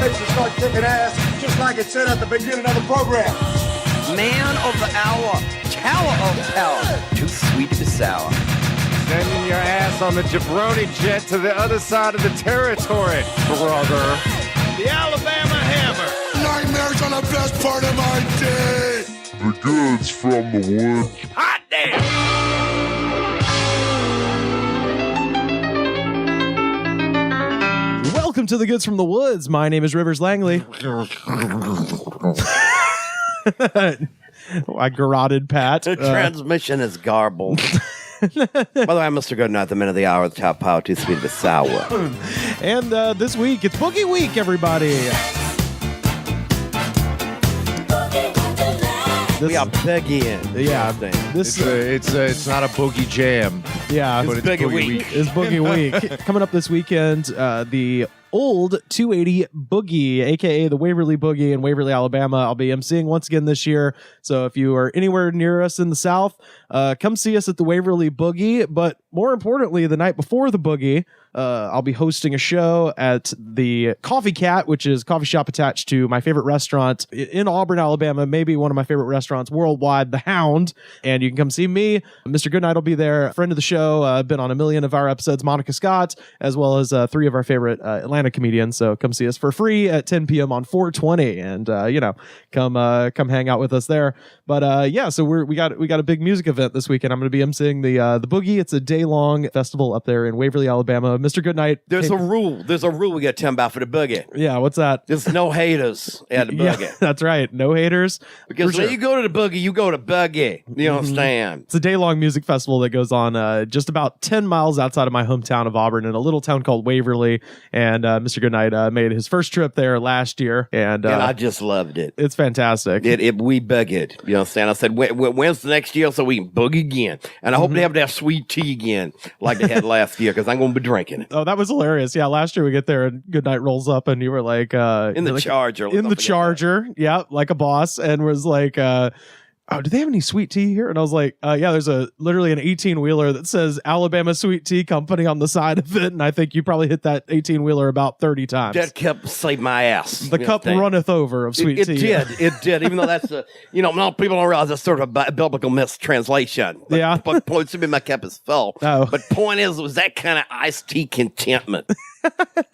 fix to start kicking ass, just like it said at the beginning of the program. Man of the hour, tower of power, too sweet to be sour. Sending your ass on the jabroni jet to the other side of the territory, brother. The Alabama Hammer. Nightmares are the best part of my day. The goods from the wood. Hot damn! Welcome to the Goods from the Woods. My name is Rivers Langley. I garroted Pat. The transmission is garbled. By the way, I'm Mr. Goodnight, the man of the hour, the top power, too sweet to be sour. And this week, it's Boogie Week, everybody. We are begging. Yeah, this It's not a boogie jam. yeah, It's But it's Boogie Boogie Week. Week. is Boogie Week. Coming up this weekend, the old 280 Boogie, aka the Waverly Boogie in Waverly, Alabama. I'll be emceeing once again this year. So if you are anywhere near us in the South, come see us at the Waverly Boogie. But more importantly, the night before the Boogie, I'll be hosting a show at the Coffee Cat, which is a coffee shop attached to my favorite restaurant in Auburn, Alabama, maybe one of my favorite restaurants worldwide, The Hound. And you can come see me. Mr. Goodnight will be there, a friend of the show, been on a million of our episodes, Monica Scott, as well as three of our favorite Atlanta comedians. So come see us for free at 10 p.m. on 420, and come hang out with us there. But yeah, so we got a big music event this weekend. I'm going to be emceeing the Boogie. It's a day-long festival up there in Waverly, Alabama. Mr. Goodnight. There's a rule. There's a rule we got to tell about for the Boogie. Yeah, what's that? There's no haters at the Boogie. Yeah, that's right. No haters. Because when you go to the Boogie, you go to Boogie. You understand? It's a day-long music festival that goes on just about 10 miles outside of my hometown of Auburn in a little town called Waverly. And Mr. Goodnight made his first trip there last year. And I just loved it. It's fantastic. We boogied. You understand? I said, when's the next year so we can boogie again? And I hope they have that sweet tea again like they had last year, because I'm going to be drinking it. Oh, that was hilarious. Yeah, last year we get there and Goodnight rolls up and you were like... in the Charger. In the Charger. Yeah, like a boss. And was like... oh, do they have any sweet tea here? And I was like, yeah, there's literally an 18-wheeler that says Alabama Sweet Tea Company on the side of it. And I think you probably hit that 18-wheeler about 30 times. That kept saved my ass. The cup runneth over of sweet tea. It did. Even though that's not people don't realize that's sort of a biblical mistranslation. But, Yeah. But point to me, my cup is full. Oh. But point is, it was that kind of iced tea contentment.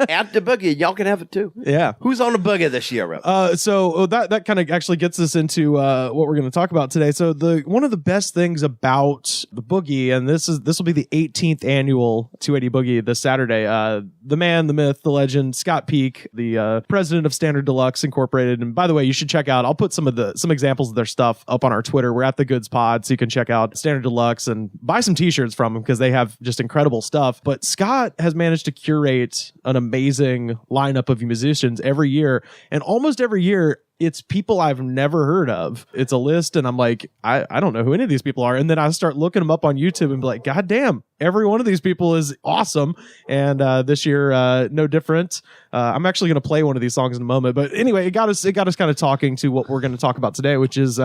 At the Boogie, y'all can have it too. Yeah. Who's on the Boogie this year, Rob? So that kind of actually gets us into what we're going to talk about today. So one of the best things about the Boogie, and this will be the 18th annual 280 Boogie this Saturday. The man, the myth, the legend, Scott Peak, the president of Standard Deluxe Incorporated. And by the way, you should check out. I'll put some examples of their stuff up on our Twitter. We're at the Goods Pod, so you can check out Standard Deluxe and buy some T-shirts from them because they have just incredible stuff. But Scott has managed to curate an amazing lineup of musicians every year, and almost every year it's people I've never heard of. It's a list and I'm like, I don't know who any of these people are, and then I start looking them up on YouTube and be like, god damn, every one of these people is awesome. And this year no different. I'm actually going to play one of these songs in a moment, but anyway, it got us kind of talking to what we're going to talk about today, which is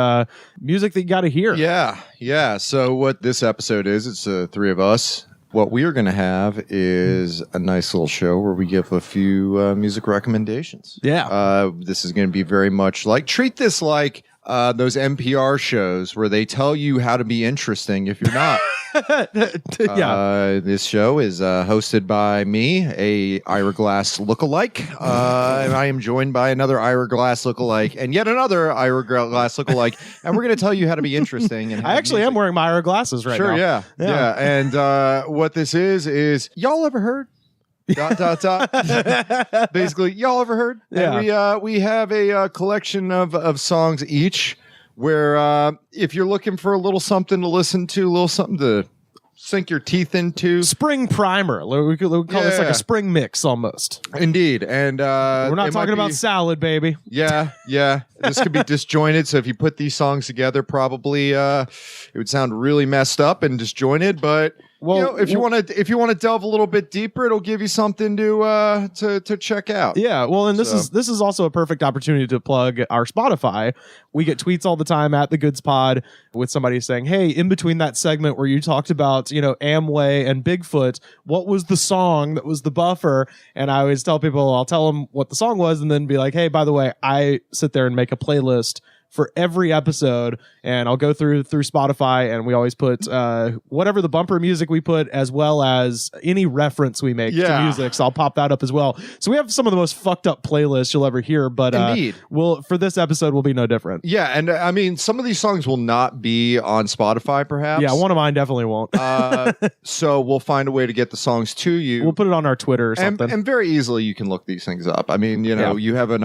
music that you got to hear. Yeah. So what this episode is, it's three of us. What we are going to have is a nice little show where we give a few music recommendations. Yeah. This is going to be very much treat this like those NPR shows where they tell you how to be interesting if you're not. Yeah. This show is hosted by me, a Ira Glass lookalike. And I am joined by another Ira Glass lookalike and yet another Ira Glass lookalike. And we're going to tell you how to be interesting. And I actually am wearing my Ira glasses right now. Sure, yeah. And what this is y'all ever heard? ... Basically, y'all ever heard? Yeah. And we have a collection of songs each where if you're looking for a little something to listen to, a little something to sink your teeth into. Spring primer. We could call this like a spring mix almost. Indeed. And we're not talking about salad, baby. Yeah. This could be disjointed. So if you put these songs together, probably it would sound really messed up and disjointed, but Well, if you want to delve a little bit deeper, it'll give you something to check out. Yeah, well, and this is also a perfect opportunity to plug our Spotify. We get tweets all the time at the Goods Pod with somebody saying, "Hey, in between that segment where you talked about Amway and Bigfoot, what was the song that was the buffer?" And I always tell people, I'll tell them what the song was, and then be like, "Hey, by the way, I sit there and make a playlist for every episode, and I'll go through Spotify, and we always put whatever the bumper music we put, as well as any reference we make to music. So I'll pop that up as well. So we have some of the most fucked up playlists you'll ever hear, but Indeed. For this episode will be no different. Yeah, and I mean, some of these songs will not be on Spotify, perhaps. Yeah, one of mine definitely won't. So we'll find a way to get the songs to you. We'll put it on our Twitter or something. And very easily you can look these things up. I mean, you have an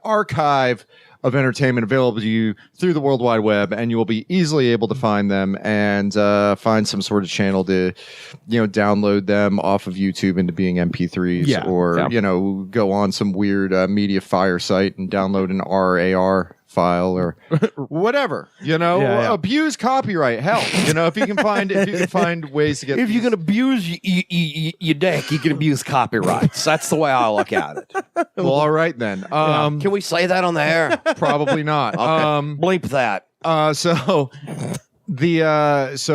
archive of entertainment available to you through the World Wide Web, and you will be easily able to find them and find some sort of channel to, download them off of YouTube into being MP3s, or go on some weird media fire site and download an RAR file or whatever. Abuse copyright. Hell, if you can find ways to get. If you can abuse your deck, you can abuse copyrights. That's the way I look at it. Well, all right then. Can we say that on the air? Probably not. Okay. Bleep that. So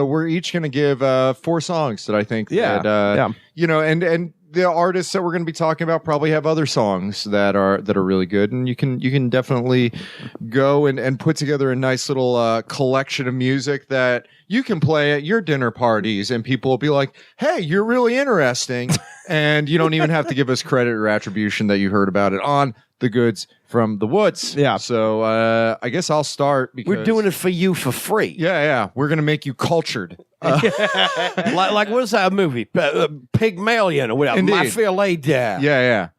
we're each going to give 4 songs that I think and the artists that we're going to be talking about probably have other songs that are really good, and you can definitely go and put together a nice little collection of music that you can play at your dinner parties, and people will be like, "Hey, you're really interesting," and you don't even have to give us credit or attribution that you heard about it on the Goods from the Woods. Yeah. So I guess I'll start because we're doing it for you for free. Yeah. We're gonna make you cultured. Like what's that movie? Pygmalion or whatever. Indeed. Mafia laid down. Yeah.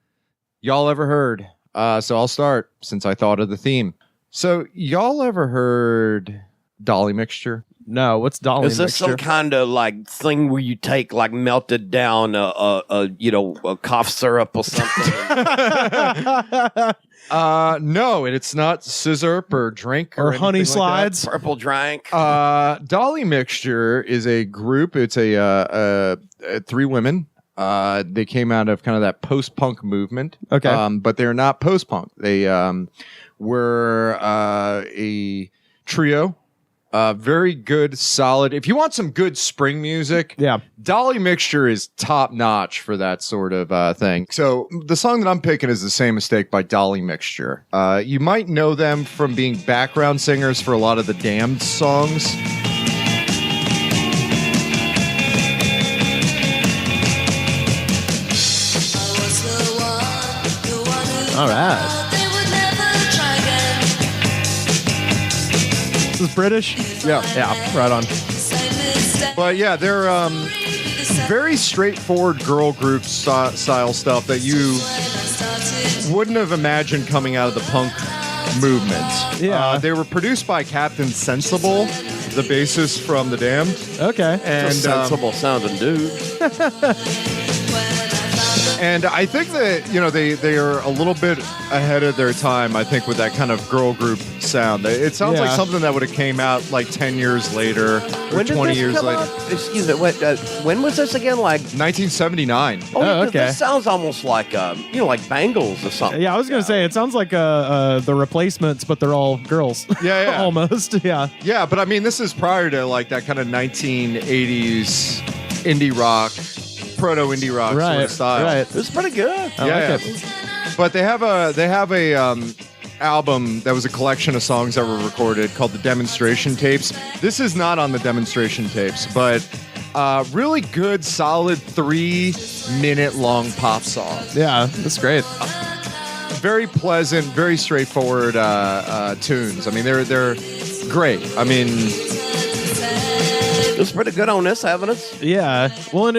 Y'all ever heard? So I'll start since I thought of the theme. So y'all ever heard Dolly Mixture? No, what's Dolly Is this Mixture? some kind of like thing where you take like melted down a cough syrup or something? No, it's not scissor or drink or honey anything like slides? Purple drink. Dolly Mixture is a group. It's a 3 women. They came out of kind of that post-punk movement. Okay. But they're not post-punk. They were a trio. Very good, solid. If you want some good spring music, Dolly Mixture is top notch for that sort of thing. So the song that I'm picking is The Same Mistake by Dolly Mixture. You might know them from being background singers for a lot of the Damned songs. All right. This is British? Yeah, right on. But yeah, they're very straightforward girl group style stuff that you wouldn't have imagined coming out of the punk movement. Yeah. They were produced by Captain Sensible, the bassist from The Damned. Okay. And sensible sounding dude. And I think that, they are a little bit ahead of their time, I think, with that kind of girl group sound. It sounds like something that would have came out like 10 years later or 20 years later. Excuse me, when was this again? Like 1979. Oh, okay. This sounds almost like, like Bangles or something. Yeah, I was going to say, it sounds like the Replacements, but they're all girls. Yeah. Almost, yeah. Yeah, but I mean, this is prior to like that kind of 1980s indie rock, proto-indie rock sort of style. Right. It's pretty good. I like it. But they have a album that was a collection of songs that were recorded called the Demonstration Tapes. This is not on the Demonstration Tapes, but really good, solid 3-minute long pop song. Yeah, that's great. Very pleasant, very straightforward tunes. I mean, they're great. I mean, it's pretty good on this evidence. Yeah. Well, and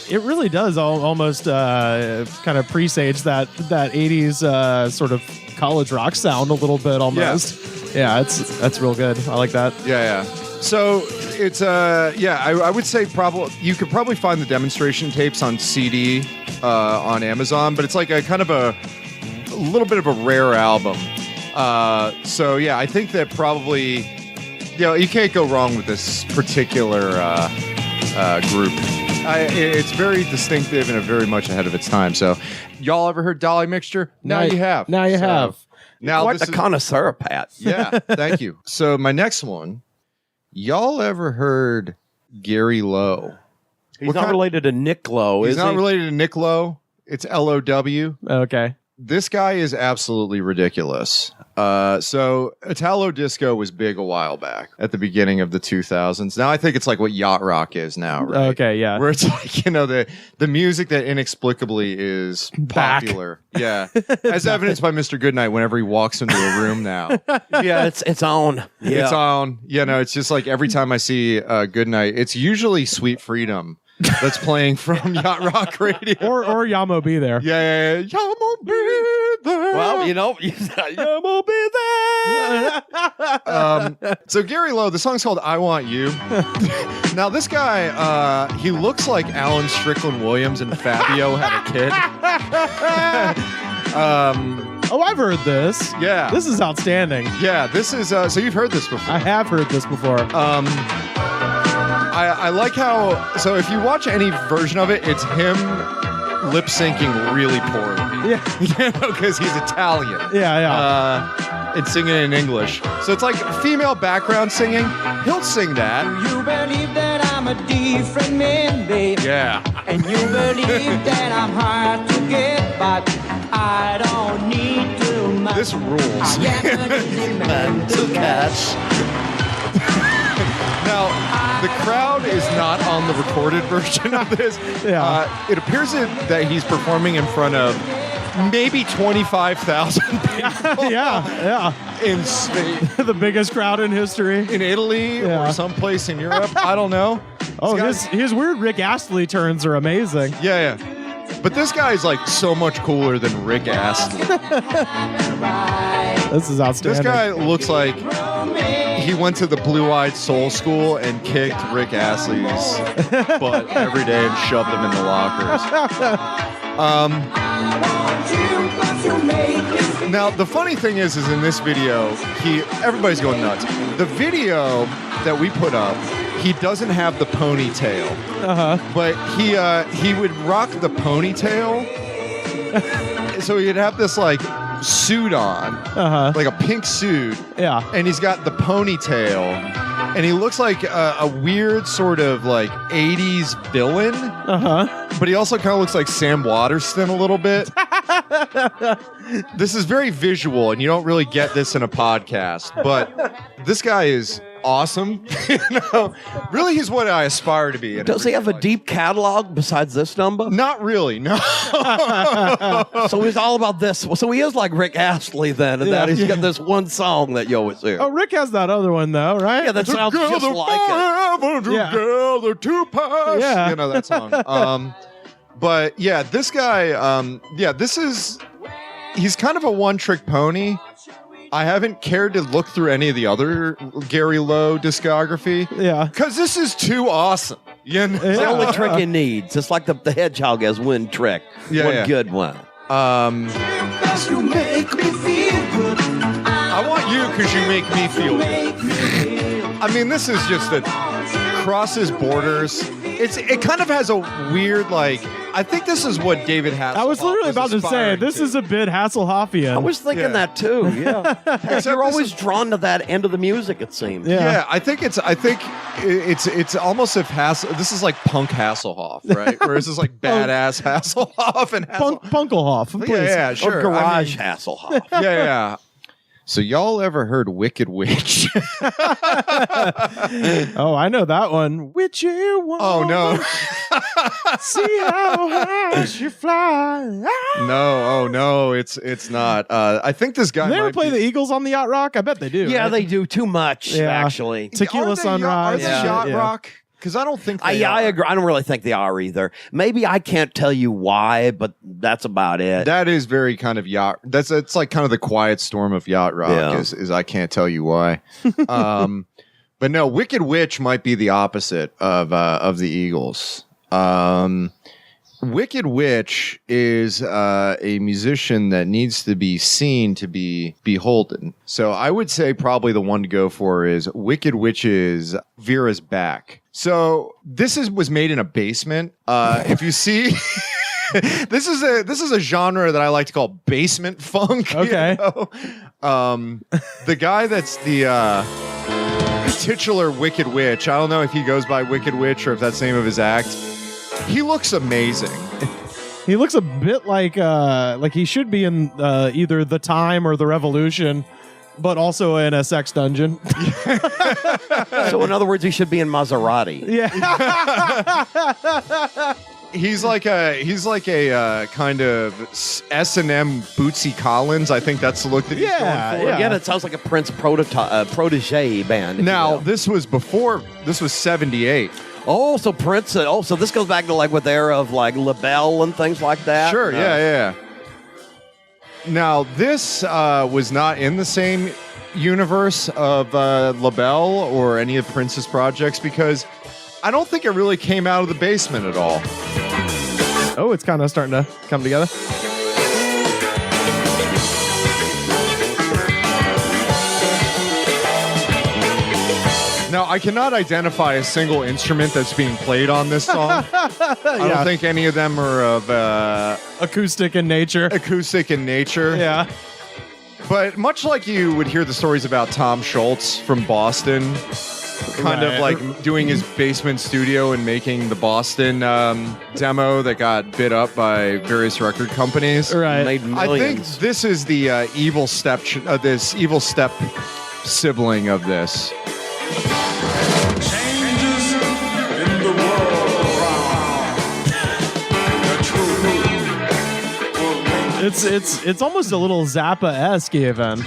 it really does almost kind of presage that 80s sort of college rock sound a little bit almost. Yeah, that's real good. I like that. Yeah. So it's I would say probably you could probably find the Demonstration Tapes on CD on Amazon, but it's like a kind of a little bit of a rare album. So yeah, I think that probably you can't go wrong with this particular group. It's very distinctive and very much ahead of its time. So, y'all ever heard Dolly Mixture? Now you have. Now you have. Now Quite the connoisseur, Pat. Yeah, thank you. So my next one, y'all ever heard Gary Lowe? He's not related to Nick Lowe, is He's he? not related to Nick Lowe. It's L-O-W. Okay. This guy is absolutely ridiculous. So Italo disco was big a while back at the beginning of the 2000s. Now I think it's like what yacht rock is now, right? Okay, yeah. Where it's like, the music that inexplicably is popular. Yeah. As evidenced by Mr. Goodnight whenever he walks into a room now. Yeah, it's on. Yeah. It's on. It's just like every time I see Goodnight, it's usually Sweet Freedom that's playing from Yacht Rock Radio. Or Yamo Be There. Yeah. Yamo Be There. Well, Yamo Be There. So Gary Lowe, the song's called I Want You. Now this guy, he looks like Alan Strickland Williams and Fabio had a kid. Oh, I've heard this. Yeah. This is outstanding. Yeah, this is, so you've heard this before. I have heard this before. I like how, so if you watch any version of it, it's him lip syncing really poorly. Yeah. Because he's Italian. Yeah. And singing in English. So it's like female background singing. He'll sing that. You believe that I'm a different man, babe. Yeah. And you believe that I'm hard to get, but I don't need to. This rules. To catch. Now, the crowd is not on the recorded version of this. Yeah. It appears that he's performing in front of maybe 25,000 people. Yeah. In Spain, The biggest crowd in history. in Italy, or someplace in Europe. I don't know. Oh, This his weird Rick Astley turns are amazing. Yeah. But this guy's like so much cooler than Rick Astley. This is outstanding. This guy looks like he went to the Blue-Eyed Soul School and kicked Rick Astley's butt every day and shoved him in the lockers. Now, the funny thing is in this video, everybody's going nuts. The video that we put up, he doesn't have the ponytail. But he would rock the ponytail. So he'd have this like suit on, like a pink suit. Yeah. And he's got the ponytail, and he looks like a weird sort of like 80s villain. But he also kind of looks like Sam Waterston a little bit. This is very visual, and you don't really get this in a podcast, but this guy is awesome. Really, he's what I aspire to be. Does he have a deep catalog besides this number? Not really, no. So he's all about this. So he is like Rick Astley then, and that he's got this one song that you always hear. Oh, Rick has that other one though, right? Yeah, that sounds just like it. Together to pass. Yeah. That song. But yeah, this guy, he's kind of a one-trick pony. I haven't cared to look through any of the other Gary Lowe discography. Yeah. Because this is too awesome. It's the only trick he needs. It's like the hedgehog has one trick. One good one. You make me feel good. I want you because you make me feel good. I mean, this is just that crosses borders. It kind of has a weird, like, I think this is what David Hasselhoff I was literally about to say, aspiring this to. is a bit Hasselhoffian. I was thinking that too. Yeah. You're always drawn to that end of the music, it seems. Yeah, I think it's almost if this is like punk Hasselhoff, right? Where this is like badass Hasselhoff and Hasselhoff. Punkelhoff, please. Yeah, sure. Or Garage Hasselhoff. Yeah. So y'all ever heard Wicked Witch? Oh, I know that one. Witchy woman. Oh no. See how high she fly. No, it's not. I think this guy Do they ever might play be- the Eagles on the yacht rock? I bet they do. Yeah, right? they do too much, Yeah. actually. Tequila Are they Sunrise. yacht Yeah. rock? Because I don't think they I are. agree. I don't really think they are either. Maybe I can't tell you why, but that's about it. That is very kind of yacht. It's like kind of the quiet storm of yacht rock. Yeah. Is I can't tell you why. But no, Wicked Witch might be the opposite of the Eagles. Wicked Witch is a musician that needs to be seen to be beholden. So I would say probably the one to go for is Wicked Witch's Vera's Back. So this was made in a basement. If you see, this is a genre that I like to call basement funk. Okay. You know? The guy that's the titular Wicked Witch. I don't know if he goes by Wicked Witch or if that's the name of his act. He looks amazing. He looks a bit like he should be in either The Time or The Revolution, but also in a sex dungeon. So in other words, he should be in Maserati. Yeah. He's like a kind of S&M Bootsy Collins. I think that's the look that he's going for. Yeah. Again, it sounds like a Prince protege band. Now, this was 78. Oh, so Prince. So this goes back to like with the era of like LaBelle and things like that. Sure, yeah. Now, this was not in the same universe of LaBelle or any of Prince's projects because I don't think it really came out of the basement at all. Oh, it's kind of starting to come together. Now, I cannot identify a single instrument that's being played on this song. I don't think any of them are of Acoustic in nature. Yeah. But much like you would hear the stories about Tom Schultz from Boston, kind of like doing his basement studio and making the Boston demo that got bid up by various record companies. Right. Made I millions. think this is the evil step sibling of this. Changes in the world around. The truth. It's almost a little Zappa-esque even.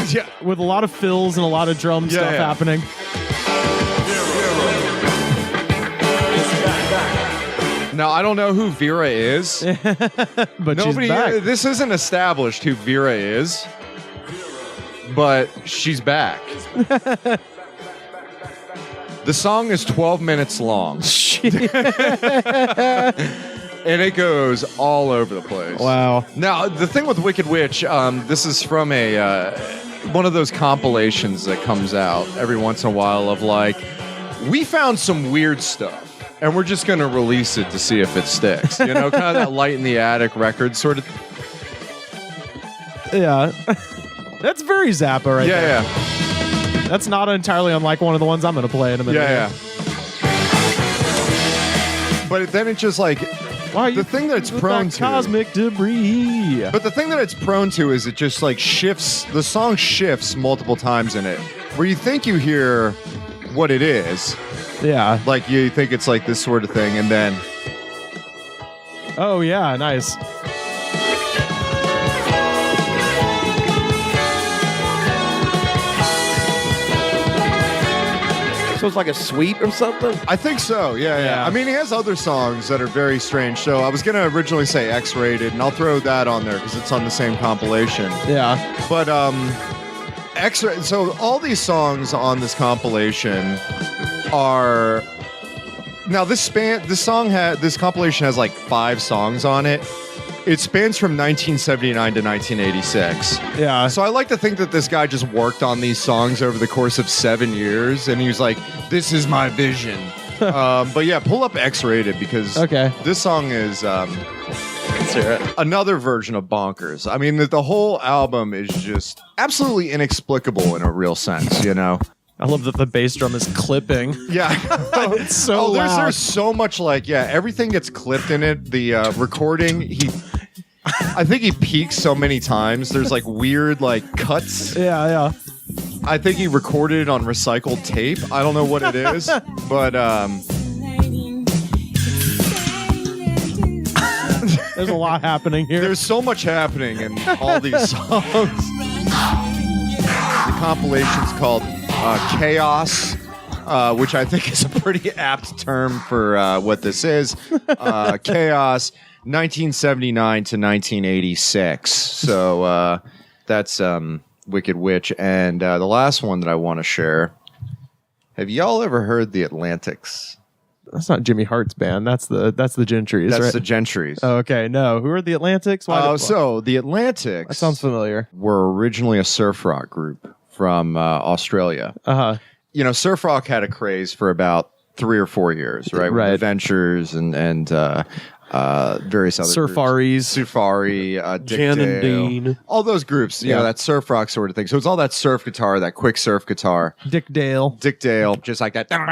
Yeah. With a lot of fills and a lot of drum stuff happening. Now, I don't know who Vera is. But she's back. This isn't established who Vera is, but she's back. The song is 12 minutes long. And it goes all over the place. Wow. Now, the thing with Wicked Witch, this is from one of those compilations that comes out every once in a while of like, we found some weird stuff, and we're just going to release it to see if it sticks. You know, kind of that Light in the Attic record sort of. Yeah. That's very Zappa right there. Yeah. That's not entirely unlike one of the ones I'm going to play in a minute. Yeah. But then it's just like, Wow, the thing that it's with prone that to. cosmic debris. But the thing that it's prone to is it just like shifts, the song shifts multiple times in it, where you think you hear what it is. Yeah. Like you think it's like this sort of thing, and then Oh, yeah, nice. So it's like a suite or something? I think so, yeah. I mean, he has other songs that are very strange. So I was going to originally say X-rated, and I'll throw that on there because it's on the same compilation. Yeah. But X-rated. So all these songs on this compilation are now this compilation has like 5 songs on it. It spans from 1979 to 1986. Yeah. So I like to think that this guy just worked on these songs over the course of 7 years, and he was like, "This is my vision." But yeah, pull up X-rated because this song is another version of bonkers. I mean, the whole album is just absolutely inexplicable in a real sense, you know? I love that the bass drum is clipping. Yeah. It's so loud. There's so much like, everything gets clipped in it. The recording, I think he peaks so many times. There's like weird like cuts. Yeah. I think he recorded it on recycled tape. I don't know what it is, but there's a lot happening here. There's so much happening in all these songs. The compilation's called Chaos, which I think is a pretty apt term for what this is. Chaos, 1979 to 1986. So that's Wicked Witch. And the last one that I want to share. Have y'all ever heard the Atlantics? That's not Jimmy Hart's band. That's the Gentrys, right? That's the Gentrys. Oh, okay. No. Who are the Atlantics? So the Atlantics. That sounds familiar. Were originally a surf rock group from Australia. Uh-huh. You know, surf rock had a craze for about 3 or 4 years, right? With Adventures and various other Surfaris. Safari, Dick Jan and Dale, Dean. all those groups, you know, that surf rock sort of thing. So it's all that surf guitar, that quick surf guitar. Dick Dale, just like that sort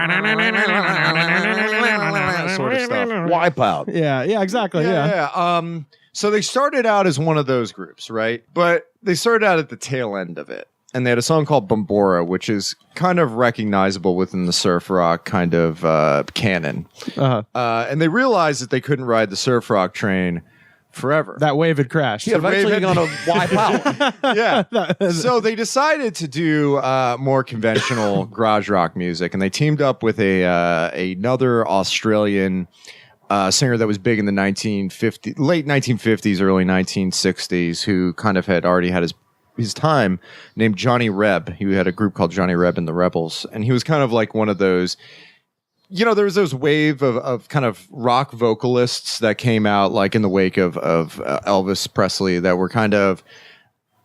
of stuff. Wipeout. yeah, exactly, yeah. So they started out as one of those groups, right? But they started out at the tail end of it. And they had a song called Bombora, which is kind of recognizable within the surf rock kind of canon. And they realized that they couldn't ride the surf rock train forever. That wave had crashed. Yeah, eventually you're going to wipe out. Yeah. So they decided to do more conventional garage rock music, and they teamed up with another Australian singer that was big in the late 1950s, early 1960s, who kind of had already had his time, named Johnny Reb. He had a group called Johnny Reb and the Rebels, and he was kind of like one of those, you know, there was those wave of kind of rock vocalists that came out like in the wake of Elvis Presley that were kind of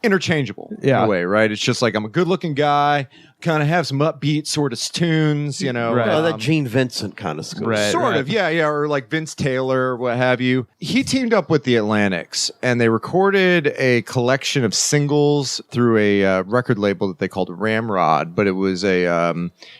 interchangeable in a way, right? It's just like, I'm a good looking guy, kind of have some upbeat sort of tunes, you know. Right. That Gene Vincent kind of school. Sort of, yeah, or like Vince Taylor, what have you. He teamed up with the Atlantics, and they recorded a collection of singles through a record label that they called Ramrod, but it was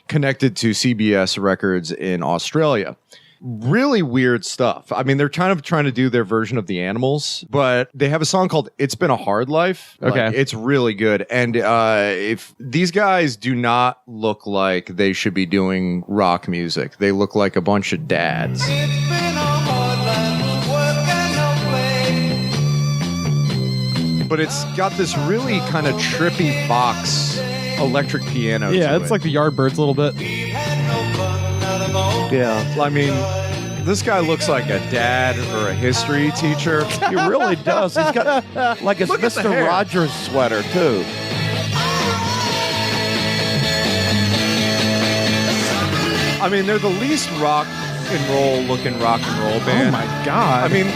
connected to CBS Records in Australia. Really weird stuff. I mean, they're kind of trying to do their version of the Animals, but they have a song called "It's Been a Hard Life." Okay. Like, it's really good. And if these guys do not look like they should be doing rock music, they look like a bunch of dads. But it's got this really kind of trippy Fox electric piano. Yeah, to it's it. like the Yardbirds a little bit. Yeah, I mean, this guy looks like a dad or a history teacher. He really does. He's got like a Look at the Mr. hair. Rogers sweater, too. I mean, they're the least rock and roll looking rock and roll band. Oh my God. I mean,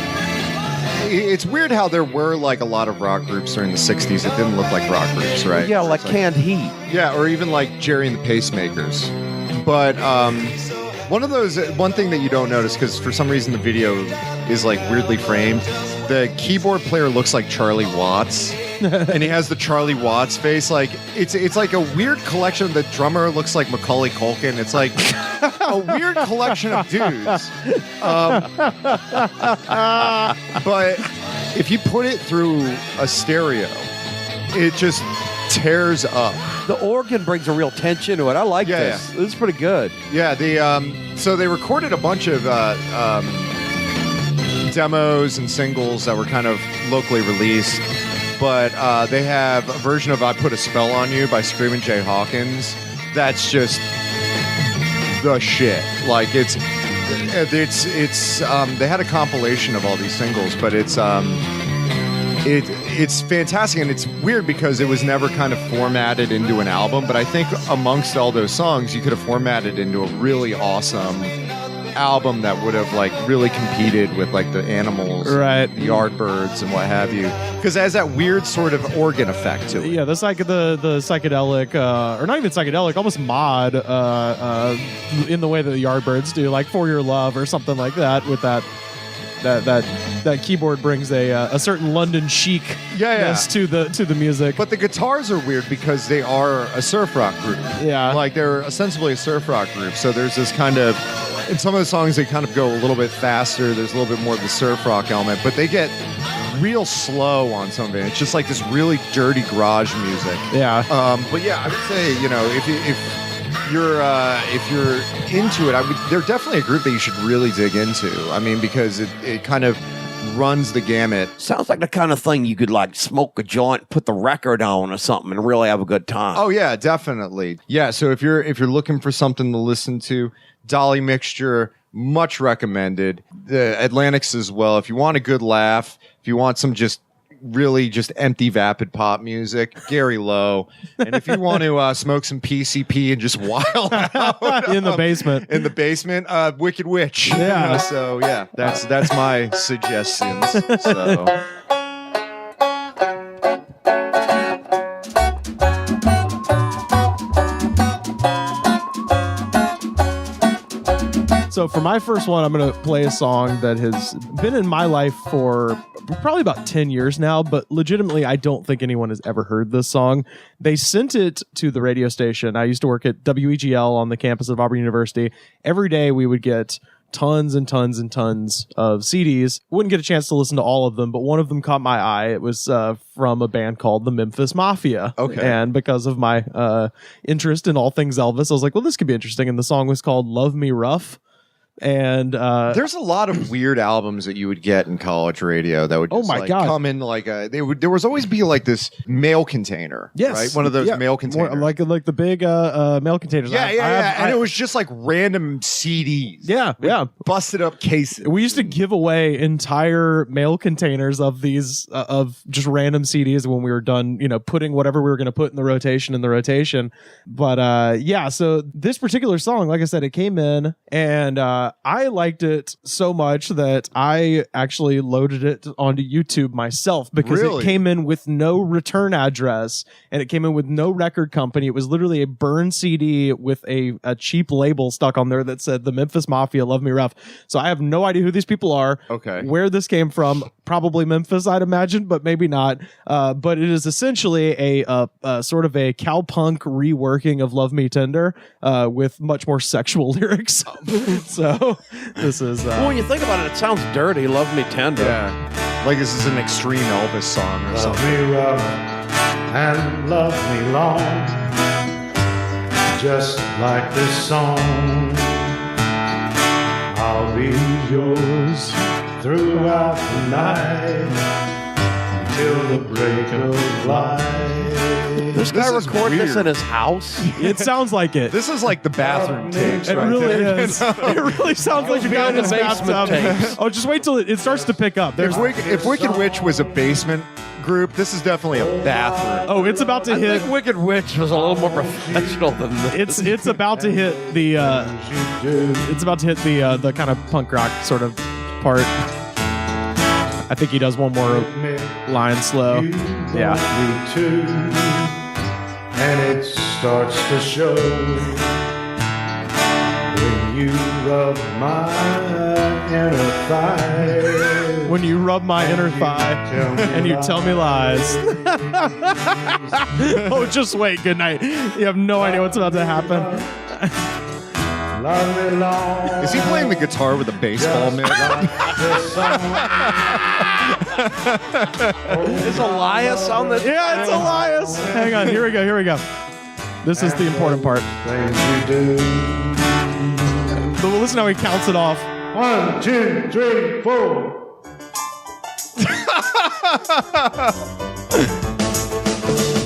it's weird how there were like a lot of rock groups during the 60s that didn't look like rock groups, right? Yeah, like It's Canned Heat. Yeah, or even like Jerry and the Pacemakers. But one thing that you don't notice, because for some reason the video is like weirdly framed, the keyboard player looks like Charlie Watts. And he has the Charlie Watts face. Like it's like a weird collection. The drummer looks like Macaulay Culkin. It's like a weird collection of dudes. But if you put it through a stereo, it just tears up. The organ brings a real tension to it. I like this. This is pretty good. Yeah, so they recorded a bunch of demos and singles that were kind of locally released. But they have a version of "I Put a Spell on You" by Screamin' Jay Hawkins. That's just the shit. Like it's they had a compilation of all these singles, but it's fantastic, and it's weird because it was never kind of formatted into an album. But I think amongst all those songs, you could have formatted into a really awesome album that would have like really competed with like the Animals, Right. the Yardbirds, and what have you, because it has that weird sort of organ effect to it. Yeah, the psychedelic, or not even psychedelic, almost mod, in the way that the Yardbirds do, like "For Your Love" or something like that. With that keyboard brings a certain London chic to the music. But the guitars are weird because they are a surf rock group. Yeah. Like they're ostensibly a surf rock group. So there's this kind of, in some of the songs they kind of go a little bit faster. There's a little bit more of the surf rock element, but they get real slow on some of it. It's just like this really dirty garage music. Yeah. But yeah, I would say, you know, if you're into it, they're definitely a group that you should really dig into. I mean, because it kind of runs the gamut. Sounds like the kind of thing you could like smoke a joint, put the record on or something, and really have a good time. Oh yeah, definitely. Yeah, so if you're looking for something to listen to, Dolly Mixture, much recommended. The Atlantics as well. If you want a good laugh, if you want some just empty vapid pop music, Gary Lowe. And if you want to smoke some PCP and just wild out In the basement. Wicked Witch. Yeah. So yeah, that's my suggestions. So. So for my first one, I'm going to play a song that has been in my life for probably about 10 years now, but legitimately, I don't think anyone has ever heard this song. They sent it to the radio station. I used to work at WEGL on the campus of Auburn University. Every day we would get tons and tons and tons of CDs. Wouldn't get a chance to listen to all of them, but one of them caught my eye. It was from a band called the Memphis Mafia. Okay. And because of my interest in all things Elvis, I was like, well, this could be interesting. And the song was called Love Me Rough. And there's a lot of weird albums that you would get in college radio that would just come in like there was always be like this mail container. Yes. Right? One of those mail containers. Like the big mail containers. And it was just like random CDs. Yeah. Busted up cases. We used to give away entire mail containers of these of just random CDs when we were done, putting whatever we were going to put in the rotation. But so this particular song, like I said, it came in and I liked it so much that I actually loaded it onto YouTube myself because it came in with no return address and it came in with no record company. It was literally a burned CD with a cheap label stuck on there that said the Memphis Mafia, Love Me Rough. So I have no idea who these people are, where this came from. Probably Memphis, I'd imagine, but maybe not. But it is essentially a sort of a cowpunk reworking of Love Me Tender with much more sexual lyrics. So this is well, when you think about it, it sounds dirty. Love Me Tender. Yeah, like this is an extreme Elvis song or something. Love me rough and love me long, just like this song. I'll be yours throughout the night till the break of light. This guy recorded this in his house. It sounds like it. This is like the bathroom tapes. It really is. It really sounds like a guy in his bathtub. Oh, just wait till it starts to pick up. If Wicked Witch was a basement group, this is definitely a bathroom. Oh, it's about to hit. I think Wicked Witch was a little more professional than this. It's about to hit the. It's about to hit the kind of punk rock sort of part. I think he does one more line slow. Yeah. Me too, and it starts to show when you rub my inner thigh. When you rub my inner thigh and you tell me lies. Oh, just wait. Good night. You have no idea what's about to happen. Is he playing the guitar with a baseball mitt? Is Elias on the? Yeah, it's Elias. Hang on. Here we go. This is the important part. But listen how he counts it off. 1, 2, 3, 4.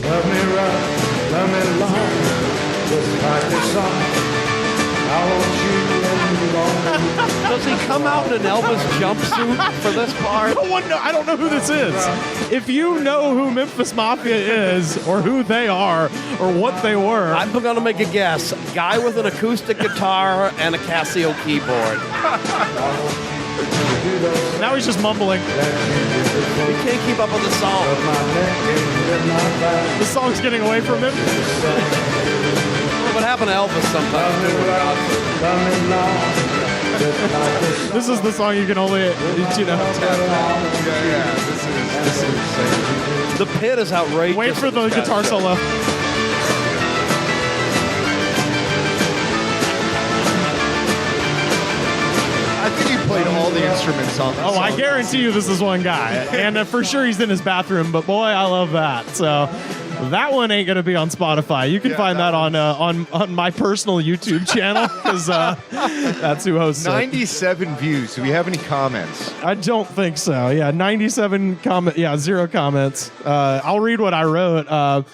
Love me right, love me long, just like this song. I want you in long. Does he come out in an Elvis jumpsuit for this part? I don't know who this is. If you know who Memphis Mafia is, or who they are, or what they were, I'm going to make a guess. Guy with an acoustic guitar and a Casio keyboard. Now he's just mumbling. He can't keep up with the song. The song's getting away from him. What happened to Elvis sometimes? This is the song you can only, This is The pit is outrageous. wait for the guitar solo. I think he played all the instruments on this Oh, I song. guarantee you this is one guy. And for sure he's in his bathroom, but boy, I love that. So that one ain't going to be on Spotify. You can find that on my personal YouTube channel because that's who hosts it. 97 views. Do we have any comments? I don't think so. Yeah, 97 comment. Yeah, 0 comments. I'll read what I wrote.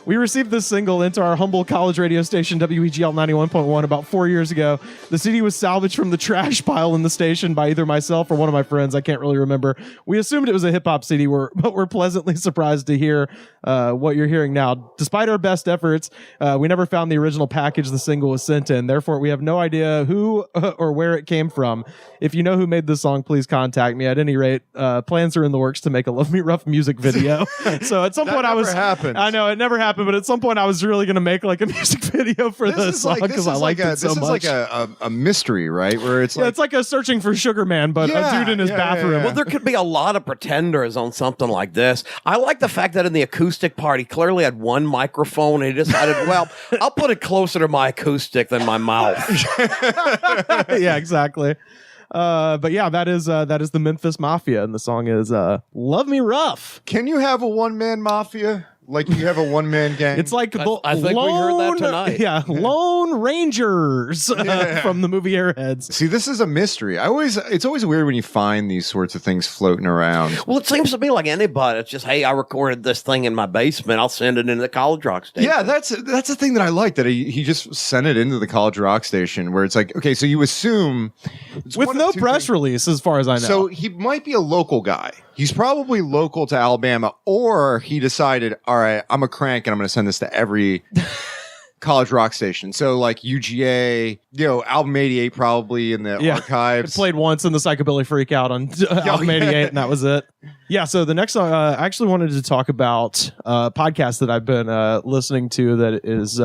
We received this single into our humble college radio station, WEGL 91.1, about 4 years ago. The CD was salvaged from the trash pile in the station by either myself or one of my friends. I can't really remember. We assumed it was a hip-hop CD, but we're pleasantly surprised to hear what you're hearing now. Despite our best efforts, we never found the original package the single was sent in. Therefore, we have no idea who or where it came from. If you know who made this song, please contact me. At any rate, plans are in the works to make a Love Me Rough music video. So at some point I was... happened. I know, it never happened. happen, but at some point I was really going to make like a music video for this song because I liked it so much. This is like a mystery, right? Where it's like it's like a searching for Sugar Man, but a dude in his bathroom. Well, there could be a lot of pretenders on something like this. I like the fact that in the acoustic part, he clearly had one microphone and he decided, well, I'll put it closer to my acoustic than my mouth. Yeah, exactly. But yeah, that is the Memphis Mafia, and the song is "Love Me Rough." Can you have a one-man mafia? Like you have a one-man gang? It's like I think we heard that tonight. Yeah, Lone Rangers from the movie Airheads. See, this is a mystery. It's always weird when you find these sorts of things floating around. Well, it seems to me like anybody. It's just, hey, I recorded this thing in my basement. I'll send it into the college rock station. Yeah, that's the thing that I like, that he just sent it into the college rock station, where it's like, okay, so you assume with no press release, as far as I know. So he might be a local guy. He's probably local to Alabama, or he decided, all right, I'm a crank and I'm going to send this to every college rock station. So like UGA, Album 88 probably in the archives. It played once in the Psychobilly Freakout on Album 88, and that was it. Yeah, so the next song, I actually wanted to talk about a podcast that I've been listening to that is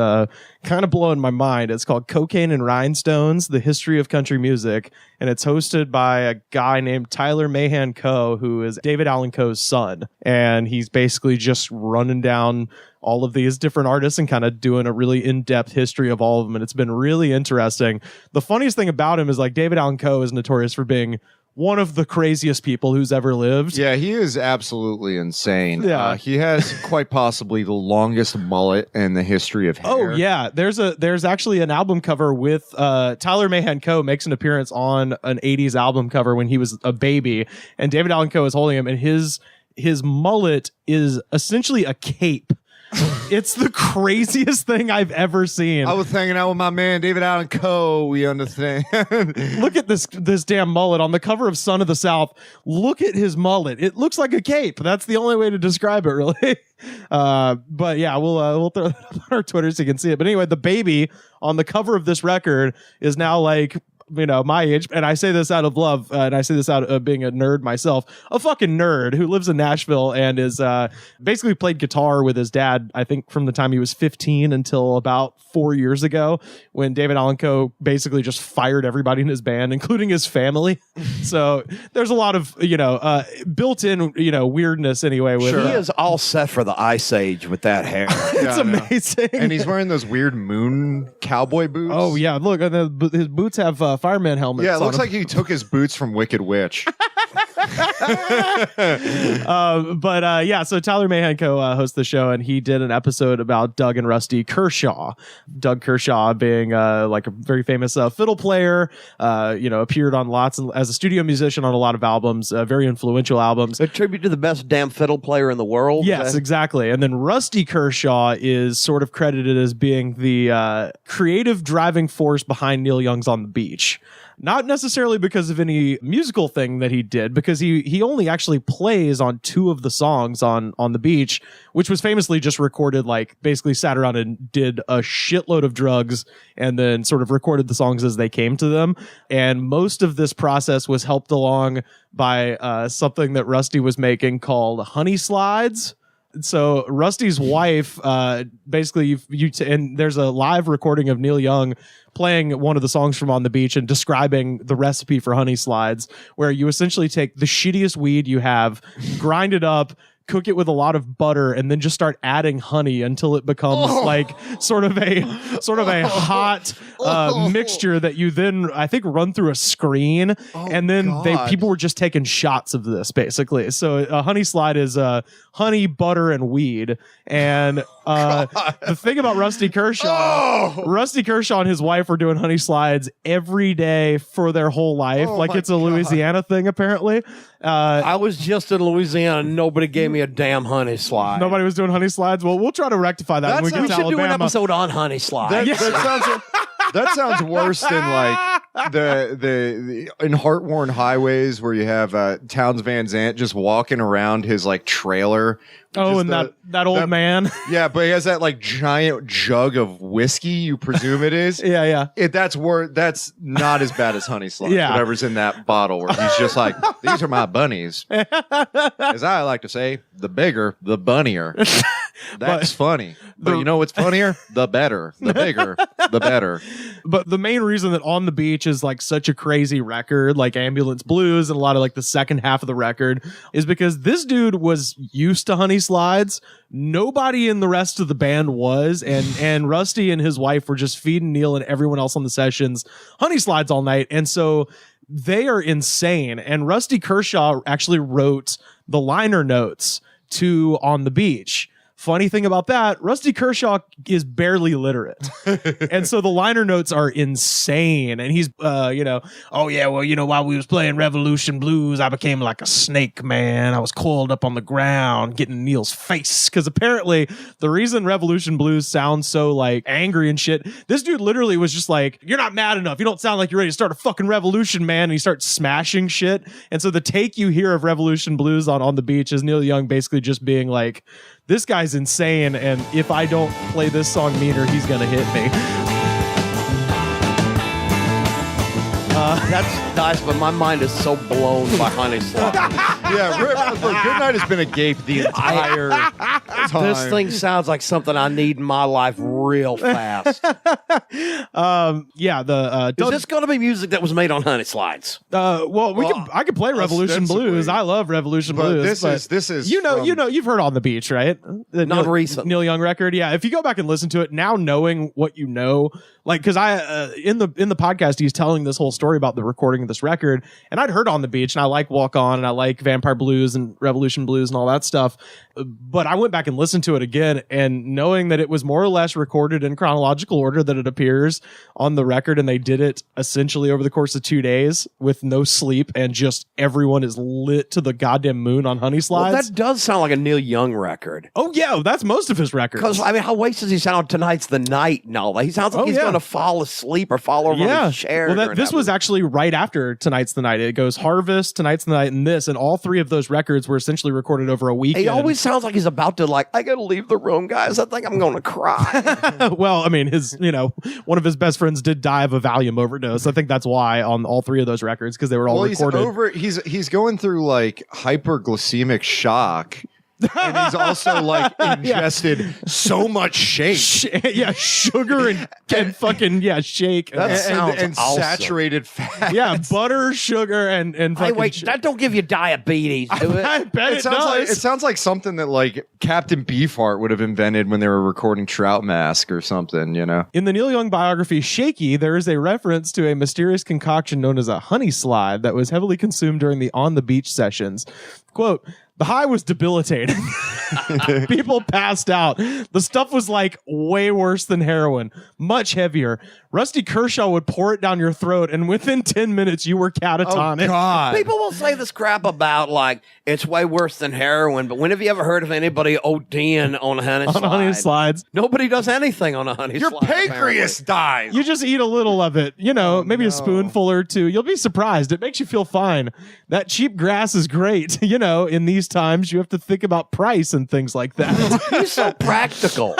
kind of blowing my mind. It's called Cocaine and Rhinestones, The History of Country Music, and it's hosted by a guy named Tyler Mahan Coe, who is David Allan Coe's son, and he's basically just running down all of these different artists and kind of doing a really in-depth history of all of them, and it's been really interesting. The funniest thing about him is like David Allan Coe is notorious for being one of the craziest people who's ever lived. Yeah, he is absolutely insane. Yeah. He has quite possibly the longest mullet in the history of hair. Oh yeah, there's actually an album cover with Tyler Mahan Coe makes an appearance on an 80s album cover when he was a baby, and David Allan Coe is holding him, and his mullet is essentially a cape. It's the craziest thing I've ever seen. I was hanging out with my man David Allan Coe. We understand. Look at this damn mullet on the cover of Son of the South. Look at his mullet. It looks like a cape. That's the only way to describe it, really. But yeah, we'll throw that up on our Twitter so you can see it. But anyway, the baby on the cover of this record is now like, my age, and I say this out of love, and I say this out of being a nerd myself, a fucking nerd who lives in Nashville and is basically played guitar with his dad, I think from the time he was 15 until about 4 years ago, when David Allan Coe basically just fired everybody in his band, including his family. So there's a lot of, built-in, weirdness anyway. With, he is all set for the Ice Age with that hair. It's amazing. And he's wearing those weird moon cowboy boots. Oh, yeah. Look, his boots have fireman helmets. Yeah, it looks on like he took his boots from Wicked Witch. So Tyler Mahan Coe hosts the show, and he did an episode about Doug and Rusty Kershaw. Doug Kershaw being like a very famous fiddle player, appeared on as a studio musician on a lot of albums, very influential albums. A tribute to the best damn fiddle player in the world. Yes, exactly. And then Rusty Kershaw is sort of credited as being the creative driving force behind Neil Young's On the Beach. Not necessarily because of any musical thing that he did, because he only actually plays on 2 of the songs on the beach, which was famously just recorded, like basically sat around and did a shitload of drugs and then sort of recorded the songs as they came to them. And most of this process was helped along by something that Rusty was making called Honey Slides. So Rusty's wife, basically, and there's a live recording of Neil Young playing one of the songs from On the Beach and describing the recipe for Honey Slides, where you essentially take the shittiest weed you have, grind it up, cook it with a lot of butter, and then just start adding honey until it becomes like sort of a hot mixture that you then, I think, run through a screen. And then people were just taking shots of this basically. So a honey slide is honey, butter, and weed. And the thing about Rusty Kershaw and his wife were doing honey slides every day for their whole life. Like it's a Louisiana thing, apparently. I was just in Louisiana. Nobody gave me a damn honey slide. Nobody was doing honey slides. Well, we'll try to rectify that when we get to Alabama. We should do an episode on honey slides. That sounds worse than like the in Heartworn Highways where you have Townes Van Zandt just walking around his like trailer. Oh, and that old man. Yeah, but he has that like giant jug of whiskey. You presume it is. Yeah. That's not as bad as honey slides. Yeah. Whatever's in that bottle, where he's just like, these are my bunnies. As I like to say, the bigger, the bunnier. That's funny. But you know what's funnier? The better. The bigger. The better. But the main reason that On the Beach is like such a crazy record, like Ambulance Blues and a lot of like the second half of the record, is because this dude was used to Honey Slides. Nobody in the rest of the band was, and Rusty and his wife were just feeding Neil and everyone else on the sessions Honey Slides all night. And so they are insane. And Rusty Kershaw actually wrote the liner notes to On the Beach. Funny thing about that, Rusty Kershaw is barely literate. And so the liner notes are insane. And he's, oh yeah, well, while we was playing Revolution Blues, I became like a snake, man. I was coiled up on the ground, getting in Neil's face. Because apparently the reason Revolution Blues sounds so like angry and shit, this dude literally was just like, you're not mad enough. You don't sound like you're ready to start a fucking revolution, man. And he starts smashing shit. And so the take you hear of Revolution Blues on the Beach is Neil Young basically just being like, this guy's insane, and if I don't play this song meaner, he's gonna hit me. That's nice, but my mind is so blown by Honey Slides. Yeah, look, Goodnight has been a gape the entire time. This thing sounds like something I need in my life real fast. Is Is this going to be music that was made on Honey Slides? I could play Revolution Blues. I love Revolution Blues. This is you've heard On the Beach, right? Not recent. Neil Young record. Yeah, if you go back and listen to it now, knowing what you know, like because I in the podcast he's telling this whole story about the recording of this record, and I'd heard On the Beach, and I like Walk On, and I like Vampire Blues and Revolution Blues and all that stuff. But I went back and listened to it again, and knowing that it was more or less recorded in chronological order that it appears on the record, and they did it essentially over the course of 2 days with no sleep, and just everyone is lit to the goddamn moon on Honey Slides. Well, that does sound like a Neil Young record. Oh yeah, that's most of his records. Because I mean, how wasted does he sound? Tonight's the Night and all that. He sounds like he's going to fall asleep or fall over on his chair. Well, this was actually right after Tonight's the Night. It goes Harvest, Tonight's the Night, and this, and all three of those records were essentially recorded over a weekend. He always sounds like he's about to I got to leave the room, guys. I think I'm going to cry. Well, I mean, one of his best friends did die of a Valium overdose. I think that's why on all three of those records, because they were all recorded. He's going through like hyperglycemic shock. And he's also like ingested so much shake. Sugar and fucking shake. That sounds and awesome. Saturated fat. Yeah, butter, sugar, and fucking. Hey, wait, that don't give you diabetes, do it? I bet it does. It sounds like something that like Captain Beefheart would have invented when they were recording Trout Mask or something, you know. In the Neil Young biography Shaky, there is a reference to a mysterious concoction known as a honey slide that was heavily consumed during the On the Beach sessions. Quote, the high was debilitating. People passed out. The stuff was like way worse than heroin, much heavier. Rusty Kershaw would pour it down your throat, and within 10 minutes, you were catatonic. Oh, God. People will say this crap about like it's way worse than heroin, but when have you ever heard of anybody ODing on a honey slides? Nobody does anything on a honey slide. Your pancreas dies. You just eat a little of it, maybe a spoonful or two. You'll be surprised. It makes you feel fine. That cheap grass is great. In these times, you have to think about price and things like that. He's so practical.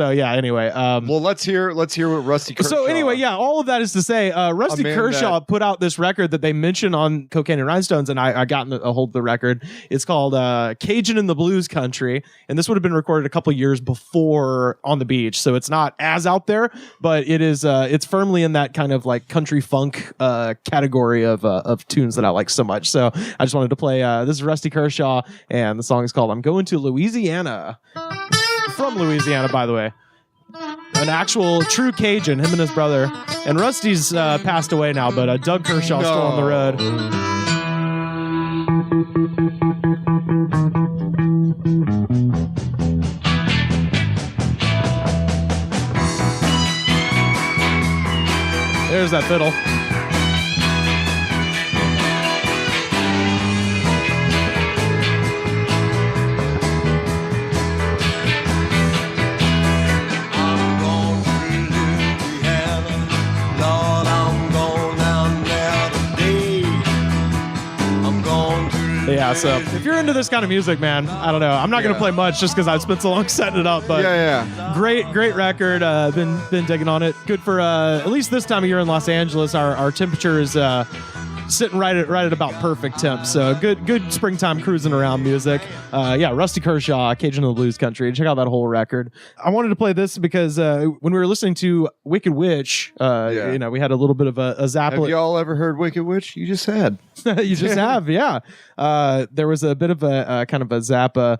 Anyway. Well, let's hear what Rusty Kershaw. So anyway, all of that is to say, Rusty Kershaw put out this record that they mention on Cocaine and Rhinestones, and I got a hold of the record. It's called Cajun in the Blues Country, and this would have been recorded a couple years before On the Beach, so it's not as out there, but it is. It's firmly in that kind of like country funk category of tunes that I like so much. So I just wanted to play. This is Rusty Kershaw, and the song is called "I'm Going to Louisiana." From Louisiana, by the way. An actual true Cajun, him and his brother. And Rusty's passed away now, but Doug Kershaw's still on the road. There's that fiddle. Yeah, so if you're into this kind of music, man, I don't know. I'm not going to play much just because I've spent so long setting it up. But great record. Been digging on it. Good for at least this time of year in Los Angeles. Our temperature is sitting right at about perfect temp. So good springtime cruising around music. Rusty Kershaw, Cajun of the Blues Country. Check out that whole record. I wanted to play this because when we were listening to Wicked Witch, we had a little bit of a Zappa. Have y'all ever heard Wicked Witch? You just had. You just have, yeah. There was a bit of a kind of a Zappa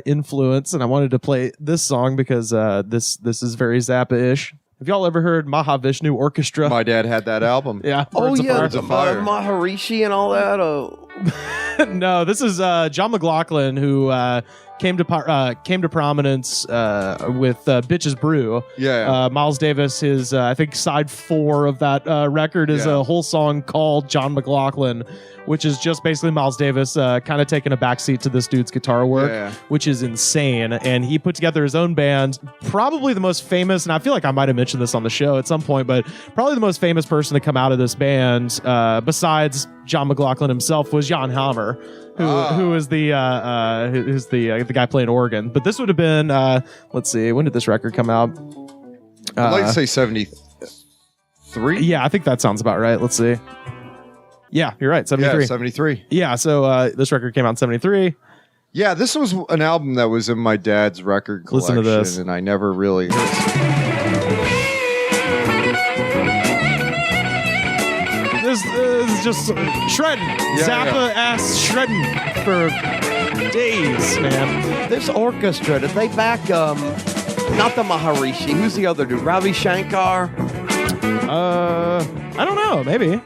influence, and I wanted to play this song because this is very Zappa-ish. Have y'all ever heard Mahavishnu Orchestra? My dad had that album. Yeah. Birds of Fire. Maharishi and all that. No, this is John McLaughlin who came to prominence with Bitches Brew. Yeah. Miles Davis, his I think side 4 of that record is a whole song called John McLaughlin, which is just basically Miles Davis kind of taking a backseat to this dude's guitar work, which is insane. And he put together his own band, probably the most famous, and I feel like I might have mentioned this on the show at some point, but probably the most famous person to come out of this band, besides John McLaughlin himself, was Jan Hammer, who is the guy playing organ. But this would have been, let's see, when did this record come out? I'd like to say 73. Yeah, I think that sounds about right. Let's see. Yeah, you're right. 73. Yeah, 73. Yeah, so this record came out in 73. Yeah, this was an album that was in my dad's record collection. Listen to this. And I never really This is just shredding. Zappa-ass shredding for days, man. This orchestra, did they back, not the Maharishi, who's the other dude? Ravi Shankar? I don't know, maybe.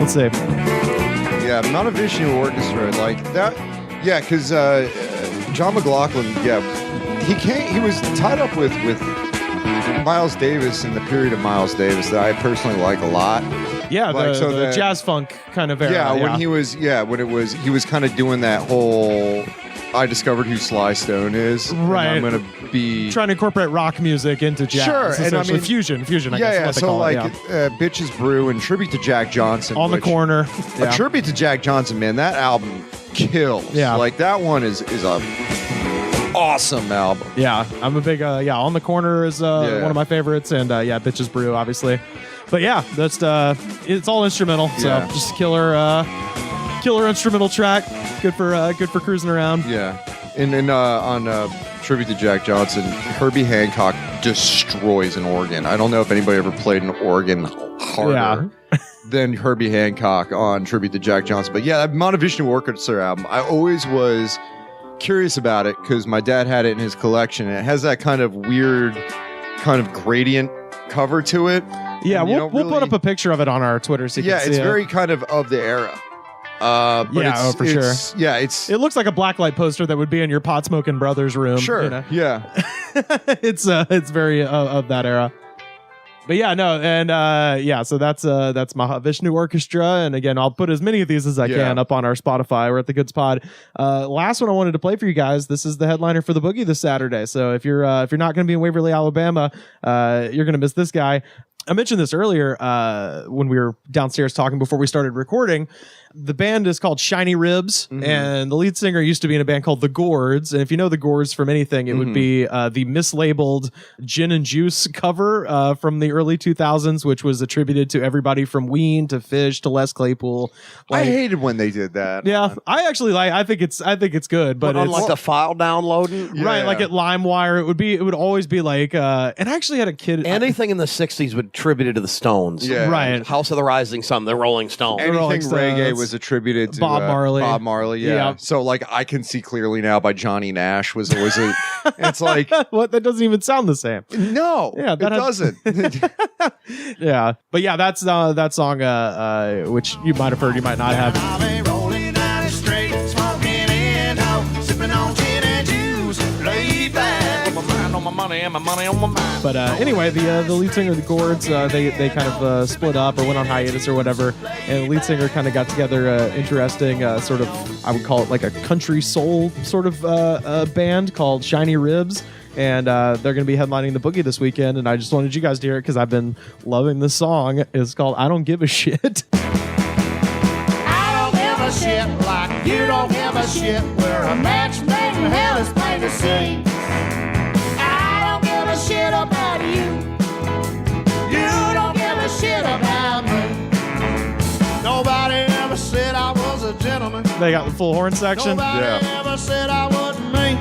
Let's see. Yeah, Mahavishnu Orchestra, like that. Yeah, because John McLaughlin, he was tied up with Miles Davis in the period of Miles Davis that I personally like a lot. Yeah, like, the jazz funk kind of era. Yeah, when he was kind of doing that whole I discovered who Sly Stone is. Right. And I'm going to be trying to incorporate rock music into jazz. Sure, and I mean fusion. I guess. What they so call like it, Bitches Brew and tribute to Jack Johnson On the Corner. A tribute to Jack Johnson, man. That album kills. Yeah, like that one is a awesome album. Yeah, I'm a big On the Corner is one of my favorites, and Bitches Brew, obviously. But yeah, that's it's all instrumental, so just killer instrumental track. Good for cruising around. Yeah, and on tribute to Jack Johnson, Herbie Hancock destroys an organ. I don't know if anybody ever played an organ harder than Herbie Hancock on tribute to Jack Johnson. But yeah, that Mahavishnu Orchestra album, I always was curious about it because my dad had it in his collection, and it has that kind of weird, kind of gradient cover to it. Yeah, we'll put up a picture of it on our Twitter so you can see it's it. very kind of the era. But for sure. Yeah, it looks like a blacklight poster that would be in your pot smoking brother's room. Sure. You know? Yeah. it's very of that era. But yeah, no, and so that's Mahavishnu Orchestra, and again, I'll put as many of these as I can up on our Spotify. We're at the Goods Pod. Last one I wanted to play for you guys. This is the headliner for the Boogie this Saturday. So if you're not going to be in Waverly, Alabama, you're going to miss this guy. I mentioned this earlier when we were downstairs talking before we started recording. The band is called Shinyribs, and the lead singer used to be in a band called The Gourds. And if you know The Gourds from anything, it would be the mislabeled Gin and Juice cover from the early 2000s, which was attributed to everybody from Ween to Fish to Les Claypool. I hated when they did that. Yeah, I actually I think it's good, but on it's like the file downloading, right? Like at LimeWire, it would always be like. And I actually had a kid. Anything in the '60s would attributed to the Stones. Yeah. Right. House of the Rising Sun, the Rolling Stones. Anything reggae was attributed to Bob Marley. Bob Marley, yeah. So like I can see clearly now by Johnny Nash was always a. It's like what? That doesn't even sound the same. No, yeah, it doesn't. Yeah, but yeah, that's that song, which you might have heard, you might not have. But anyway, the lead singer of the Gourds, they kind of split up or went on hiatus or whatever, and the lead singer kind of got together interesting sort of, I would call it like a country soul sort of band called Shinyribs. And they're going to be headlining the Boogie this weekend, and I just wanted you guys to hear it because I've been loving this song. It's called I Don't Give a Shit. I don't give a shit like you don't give a shit. We're a match made in hell, is plain to see. I don't give a shit about you. You don't give a shit about me. Nobody They got the full horn section. Nobody ever said I wasn't me.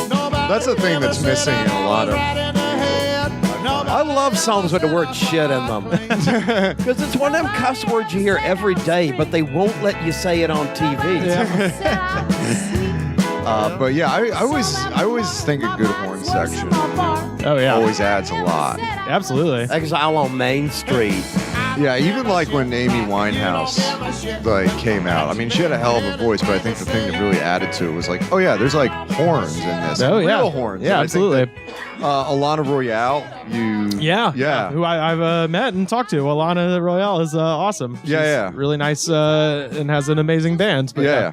Nobody That's the thing ever that's said missing that in a I lot was of- right in the head. Nobody I love songs with the word ever shit in them. Because it's one of them cuss words you hear every day, but they won't let you say it on TV. But yeah, I always think a good horn section Oh yeah, always adds a lot. absolutely. Exile on Main Street. Yeah, even like when Amy Winehouse like came out. I mean, she had a hell of a voice, but I think the thing that really added to it was like, oh yeah, there's like horns in this. Oh yeah, Real horns. Yeah, And I think absolutely. that, Alana Royale, yeah. Who I've met and talked to. Alana Royale is awesome. She's Yeah. really nice and has an amazing band. But yeah.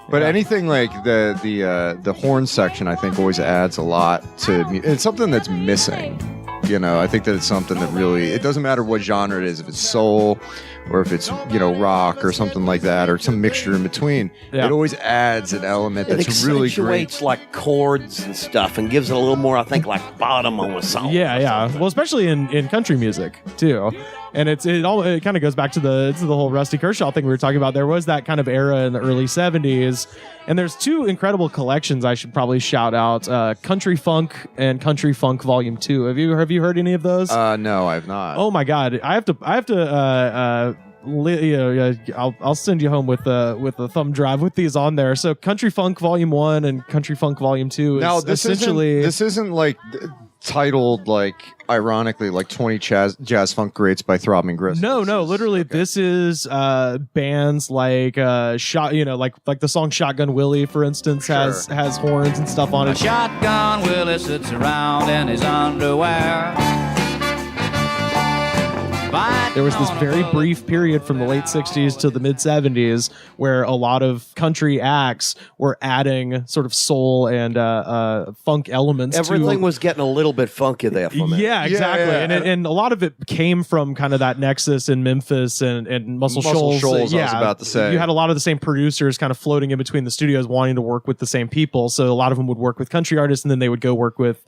But Yeah. anything like the horn section, I think always adds a lot to. It's something that's missing. You know, I think that it's something that really. It doesn't matter what genre it is, if it's soul, or if it's rock or something like that, or some mixture in between. Yeah. It always adds an element It that's really great. accentuates like chords and stuff and gives it a little more, I think, like bottom on a song. Yeah. Well, especially in country music too. And it kind of goes back to the whole Rusty Kershaw thing we were talking about. There was that kind of era in the early 70s, and there's two incredible collections I should probably shout out: Country Funk and Country Funk Volume 2. Have you heard any of those? No, I've not. Oh my God, I have to. I'll send you home with a thumb drive with these on there. So Country Funk Volume 1 and Country Funk Volume 2 is Now this essentially isn't like titled like ironically like 20 jazz funk greats by Throb and Gristle. No, literally, this is bands like like the song Shotgun Willie, for instance, has horns and stuff on it. Shotgun Willie sits around in his underwear. There was this very brief period from the late 60s to the mid 70s where a lot of country acts were adding sort of soul and funk elements. Everything was getting a little bit funky there for me. Yeah, exactly. Yeah. And a lot of it came from kind of that nexus in Memphis and Muscle Shoals. I was about to say. You had a lot of the same producers kind of floating in between the studios wanting to work with the same people. So a lot of them would work with country artists and then they would go work with,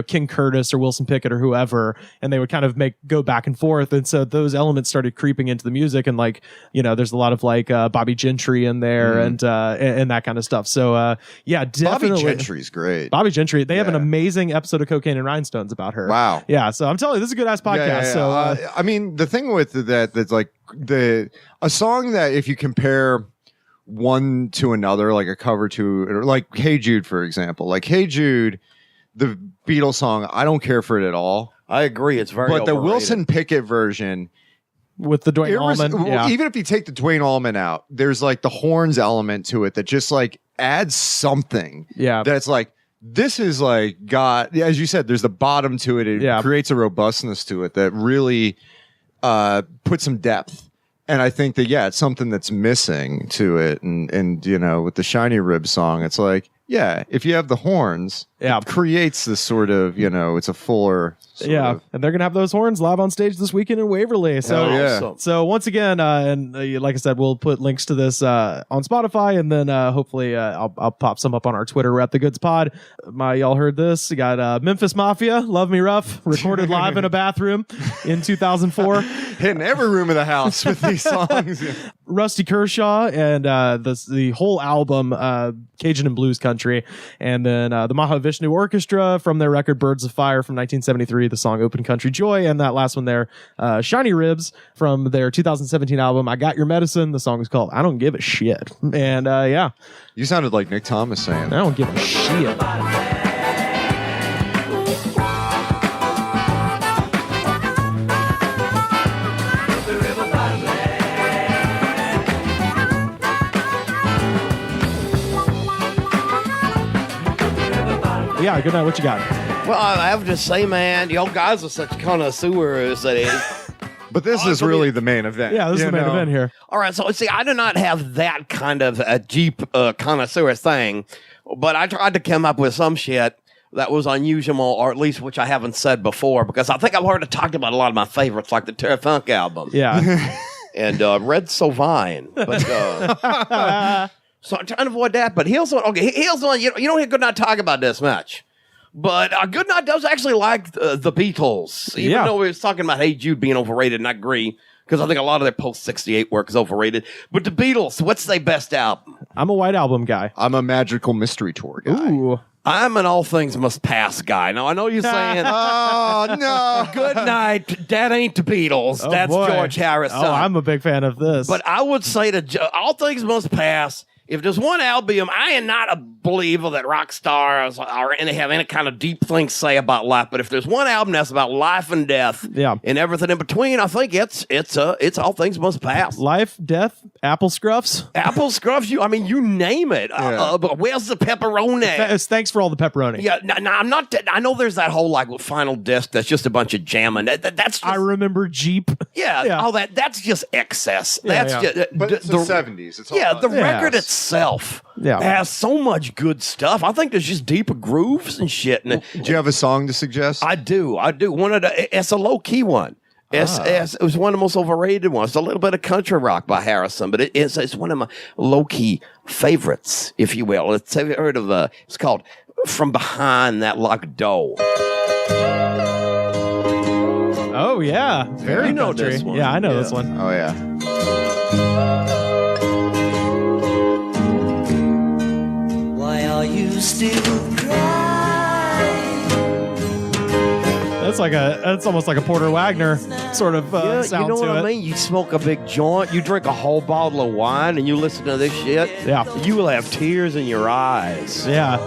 King Curtis or Wilson Pickett or whoever. And they would kind of go back and forth. And so those elements started creeping into the music. And there's a lot of Bobby Gentry in there and that kind of stuff. So definitely. Bobby Gentry's great. Bobby Gentry. They have an amazing episode of Cocaine and Rhinestones about her. Wow. Yeah. So I'm telling you, this is a good ass podcast. Yeah. So I mean, the thing with that's like a song that if you compare one to another, like a cover to, like Hey Jude, for example, like Hey Jude, the Beatles song, I don't care for it at all. I agree. It's very But the overrated. Wilson Pickett version, with the Dwayne Allman, yeah. even if you take the Dwayne Allman out, there's like the horns element to it that just like adds something. Yeah. That's like, this is like got, as you said, there's the bottom to it. It creates a robustness to it that really puts some depth. And I think that, it's something that's missing to it. And with the Shinyribs song, it's like, if you have the horns, it creates this sort of, it's a fuller sort of. And they're gonna have those horns live on stage this weekend in Waverly. So, Awesome. so once again, like I said, we'll put links to this on Spotify, and then hopefully I'll pop some up on our Twitter. We're at the Goods Pod. Y'all heard this? You got Memphis Mafia, "Love Me Rough," recorded live in a bathroom in 2004. Hitting every room of the house with these songs. Rusty Kershaw and the whole album, Cajun and Blues Country, and then the Mahavishnu Orchestra from their record Birds of Fire from 1973, the song Open Country Joy, and that last one there, Shinyribs from their 2017 album I Got Your Medicine. The song is called I Don't Give a Shit. And You sounded like Nick Thomas saying. I don't give a shit. Yeah, good night. What you got? Well, I have to say, man, y'all guys are such connoisseurs. That is. But this is really the main event. Yeah, this is the main event here. All right, so see, I do not have that kind of a deep connoisseur thing, but I tried to come up with some shit that was unusual, or at least which I haven't said before, because I think I've already talked about a lot of my favorites, like the Terra Funk album. Yeah. And Red Sovine. But, so I'm trying to avoid that. But here's one. Okay, here's one. You don't hear Goodnight talk about this much. But Goodnight does actually like the Beatles. Even though we was talking about Hey Jude being overrated, and I agree. because I think a lot of their post-68 work is overrated. But the Beatles, what's their best album? I'm a White Album guy. I'm a Magical Mystery Tour guy. Ooh. I'm an All Things Must Pass guy. Now, I know you're saying, Oh, no. Goodnight, that ain't the Beatles. Oh, That's boy. George Harrison. Oh, I'm a big fan of this. But I would say that All Things Must Pass. If there's one album, I am not a believer that rock stars are and they have any kind of deep thing to say about life. But if there's one album that's about life and death, and everything in between, I think it's All Things Must Pass. Life, death, apple scruffs. Apple scruffs, you name it. But where's the pepperoni? Thanks for all the pepperoni. Yeah, no, I'm not. I know there's that whole final disc that's just a bunch of jamming. That's just, I remember Jeep. Yeah, all that's just excess. That's just. But it's the 70s. It's all the record itself has so much good stuff. I think there's just deeper grooves and shit. Do you have a song to suggest? I do. One of it's a low key one. It was one of the most overrated ones. It's a little bit of country rock by Harrison, but it's one of my low key favorites, if you will. Have you heard of it's called From Behind That Locked Door. Oh yeah, very know country. this one. Yeah, I know this one. Oh, yeah. Why are you still crying? That's almost like a Porter Wagner sort of sound you know to what it. I mean? You smoke a big joint, you drink a whole bottle of wine, and you listen to this shit. Yeah. You will have tears in your eyes. Yeah.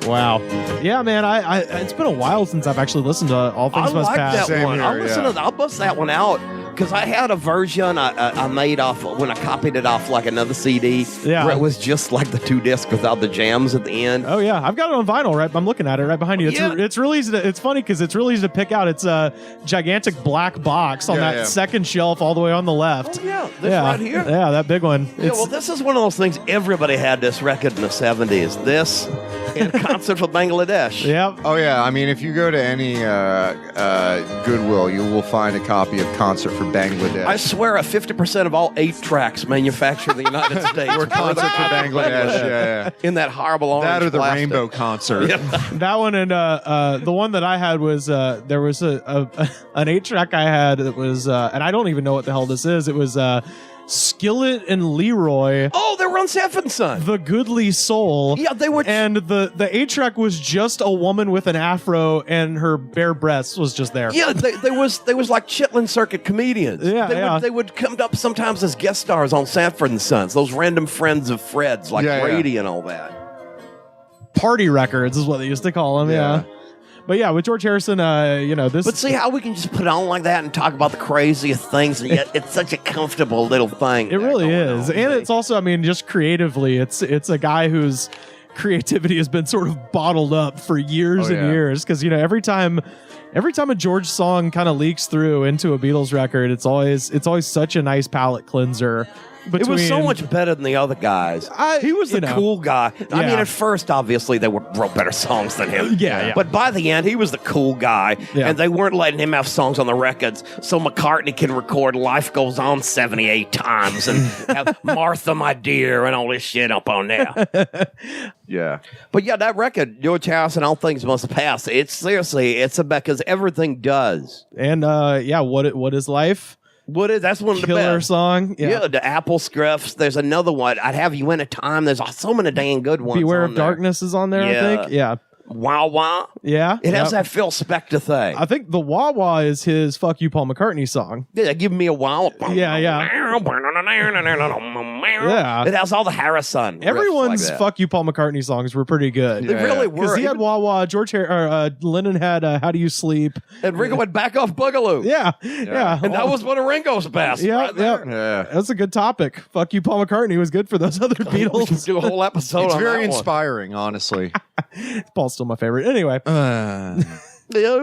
Wow. Yeah, man. I it's been a while since I've actually listened to All Things I Must like Pass. that Same one. here, I'll bust that one out because I had a version I made off when I copied it off like another CD. Yeah. Where it was just like the 2 discs without the jams at the end. Oh yeah, I've got it on vinyl. Right, I'm looking at it right behind you. It's really easy. It's funny because it's really easy to pick out. It's a gigantic black box on that second shelf all the way on the left. Oh, yeah, this right here. Yeah, that big one. Yeah, well, this is one of those things. Everybody had this record in the 70s. This and Concert for Bangladesh. Yep. Oh, yeah. I mean, if you go to any Goodwill, you will find a copy of Concert for Bangladesh. I swear 50% of all 8 tracks manufactured in the United States or Concert for Bangladesh. Yeah. in that horrible orange That or the plastic. Rainbow Concert. That one and the one that I had was there was an 8-track I had that was and I don't even know what the hell this is. It was Skillet and Leroy. Oh, they were on Sanford & Son. The Goodly Soul. Yeah, they were. And the 8-track was just a woman with an afro and her bare breasts was just there. Yeah, they was like Chitlin Circuit comedians. Yeah, they would come up sometimes as guest stars on Sanford & Sons. Those random friends of Fred's, like Brady and all that. Party records is what they used to call them. Yeah. But yeah, with George Harrison, this. But see how we can just put it on like that and talk about the craziest things, and yet it's such a comfortable little thing. It really is, and it's also, I mean, just creatively, it's a guy whose creativity has been sort of bottled up for years and years. Because every time a George song kind of leaks through into a Beatles record, it's always such a nice palate cleanser. It was so much better than the other guys. He was the cool guy. I mean, at first, obviously, they wrote better songs than him. Yeah. But by the end, he was the cool guy. Yeah. And they weren't letting him have songs on the records. So McCartney can record Life Goes On 78 times and have Martha, My Dear, and all this shit up on there. Yeah. But yeah, that record, George Harrison, All Things Must Pass, it's because everything does. And what is life? That's one of the Killer best. song. Yeah, the Apple Scruffs. There's another one. I'd Have You In a Time. There's so many dang good ones. Beware on of there. Darkness is on there, I think. Yeah. Wah Wah. Yeah. It has that Phil Spector thing. I think the Wah Wah is his Fuck You Paul McCartney song. Yeah, give me a wow. Yeah. Yeah. It has all the Harrison. Everyone's riffs like that. Fuck You Paul Mccartney songs were pretty good. They really were. Because he had Wah Wah, Lennon had How Do You Sleep? And Ringo had Back Off Boogaloo. Yeah. And that was one of Ringo's best. Yeah, right there. Yeah. That's a good topic. Fuck You Paul McCartney was good for those other We should Beatles. do a whole episode It's on very that one. inspiring, honestly. Paul's still my favorite. Anyway. Yeah,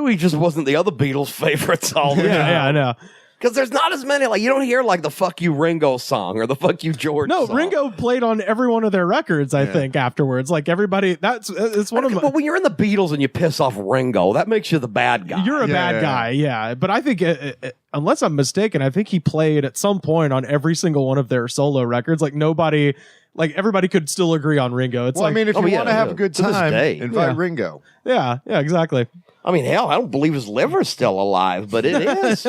he just wasn't the other Beatles' favorites all the time. Yeah, I know. Because there's not as many, like, you don't hear, like, the Fuck You Ringo song or the Fuck You George No, song. Ringo played on every one of their records, I think, afterwards. Like, everybody, it's one of my... But when you're in the Beatles and you piss off Ringo, that makes you the bad guy. You're a bad guy, yeah. But I think, unless I'm mistaken, I think he played at some point on every single one of their solo records. Like, nobody like everybody could still agree on Ringo. It's Well, like, I mean, if you want to have a good To this time, day. invite Yeah. Ringo. yeah, exactly. I mean, hell, I don't believe his liver's still alive, but it is.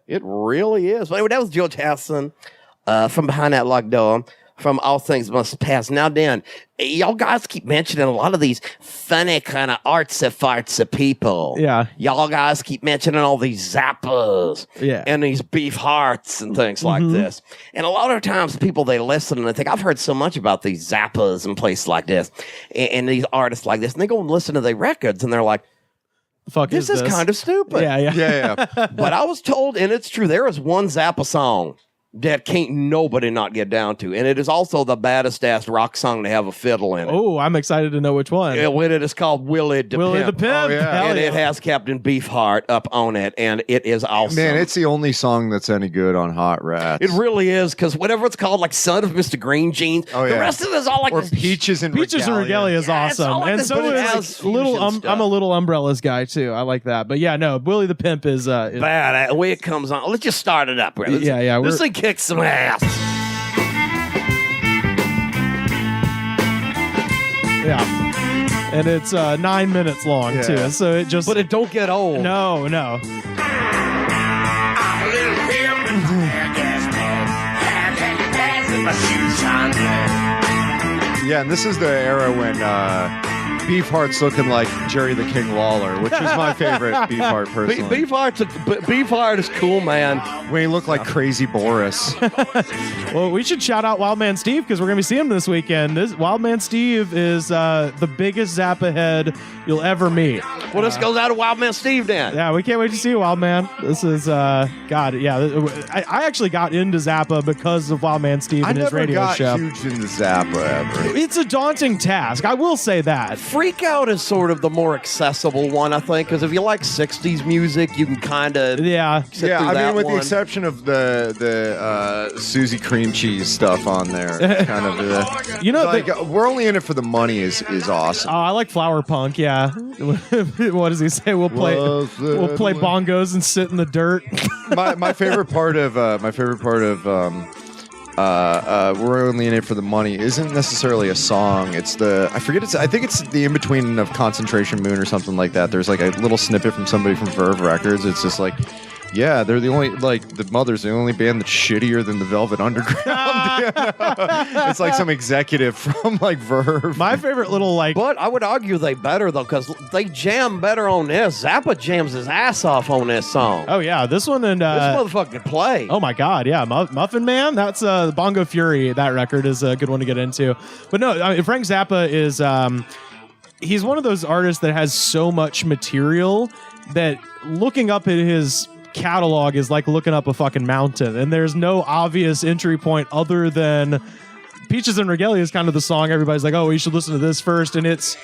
It really is. But anyway, that was George Harrison from Behind That Locked Door. From All Things Must Pass. Now, Dan, y'all guys keep mentioning a lot of these funny kind of artsy-fartsy people. Yeah. Y'all guys keep mentioning all these Zappas. Yeah. And these Beef Hearts and things like this. And a lot of times people, they listen and they think, I've heard so much about these Zappas and places like this and these artists like this. And they go and listen to their records and they're like, Fuck this is kind of stupid. Yeah. Yeah. But I was told, and it's true, there is one Zappa song that can't nobody not get down to. And it is also the baddest ass rock song to have a fiddle in it. Oh, I'm excited to know which one. It is called Willie the Willie Pimp. the Pimp. Oh, yeah. Hell And yeah. it has Captain Beefheart up on it, and it is awesome. Man, it's the only song that's any good on Hot Rats. It really is, because whatever it's called, like Son of Mr. Green Jeans, Oh, the yeah. rest of it is all like or this- Peaches and Peaches and Regalia is Yeah, it's all awesome, like and this, so but it is has little. fusion stuff. I'm a little Umbrellas guy too. I like that, but yeah, no, Willie the Pimp is bad. The way it comes on. Let's just start it up. Let's- Yeah, This we're- thing kicks some ass. yeah, and it's 9 minutes long Yeah. too. So it just But it don't get old. no. Yeah, and this is the era when Beefheart's looking like Jerry the King Lawler, which is my favorite Beefheart personally. Beefheart is cool, man. When he looked like Crazy Boris. Well, we should shout out Wildman Steve because we're gonna be seeing him this weekend. This Wildman Steve is the biggest Zappa head you'll ever meet. Well, this goes out to Wildman Steve, Dan. Yeah, we can't wait to see you, Wildman. This is God. Yeah, I actually got into Zappa because of Wildman Steve I and his never radio got show. huge into Zappa ever. It's a daunting task. I will say that. Freak Out is sort of the more accessible one, I think, because if you like 60s music, you can kind of Yeah. sit Yeah, through I that mean, with one. the exception of the Susie Cream Cheese stuff on there, it's kind of You know, like we're only in it for the money is awesome. oh, I like Flower Punk. Yeah. What does he say? We'll play bongos and sit in the dirt. my favorite part of we're only in it for the money isn't necessarily a song. It's I think it's the in between of Concentration Moon or something like that. There's like a little snippet from somebody from Verve Records. It's just like, yeah, they're the only, like, the Mother's the only band that's shittier than the Velvet Underground. You know? It's like some executive from like Verve. My favorite little like. But I would argue they better, though, because they jam better on this. Zappa jams his ass off on this song. Oh yeah, this one and This motherfucker can play. oh my god, yeah, Muffin Man. That's Bongo Fury. That record is a good one to get into. But no, I mean, Frank Zappa is he's one of those artists that has so much material that looking up at his catalog is like looking up a fucking mountain, and there's no obvious entry point other than Peaches and Regalia is kind of the song everybody's like, oh, you should listen to this first, and it's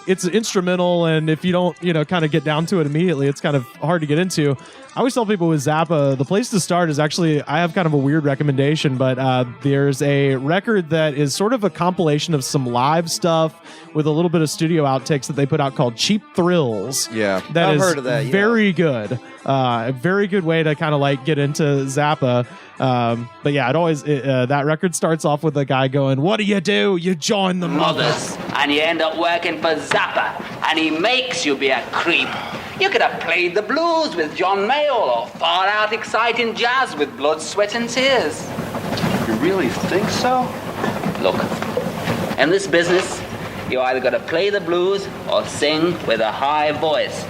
instrumental, and if you don't, kind of get down to it immediately, it's kind of hard to get into. I always tell people with Zappa, the place to start is actually, I have kind of a weird recommendation, but there's a record that is sort of a compilation of some live stuff with a little bit of studio outtakes that they put out called Cheap Thrills. Yeah. That I've is heard of that, yeah. very good. A very good way to kind of like get into Zappa. But yeah, that record starts off with a guy going, "What do? You join the mothers." And you end up working for Zappa, and he makes you be a creep. You could have played the blues with John Mayall or far out exciting jazz with blood, sweat, and tears. You really think so? Look, in this business, you either got to play the blues or sing with a high voice.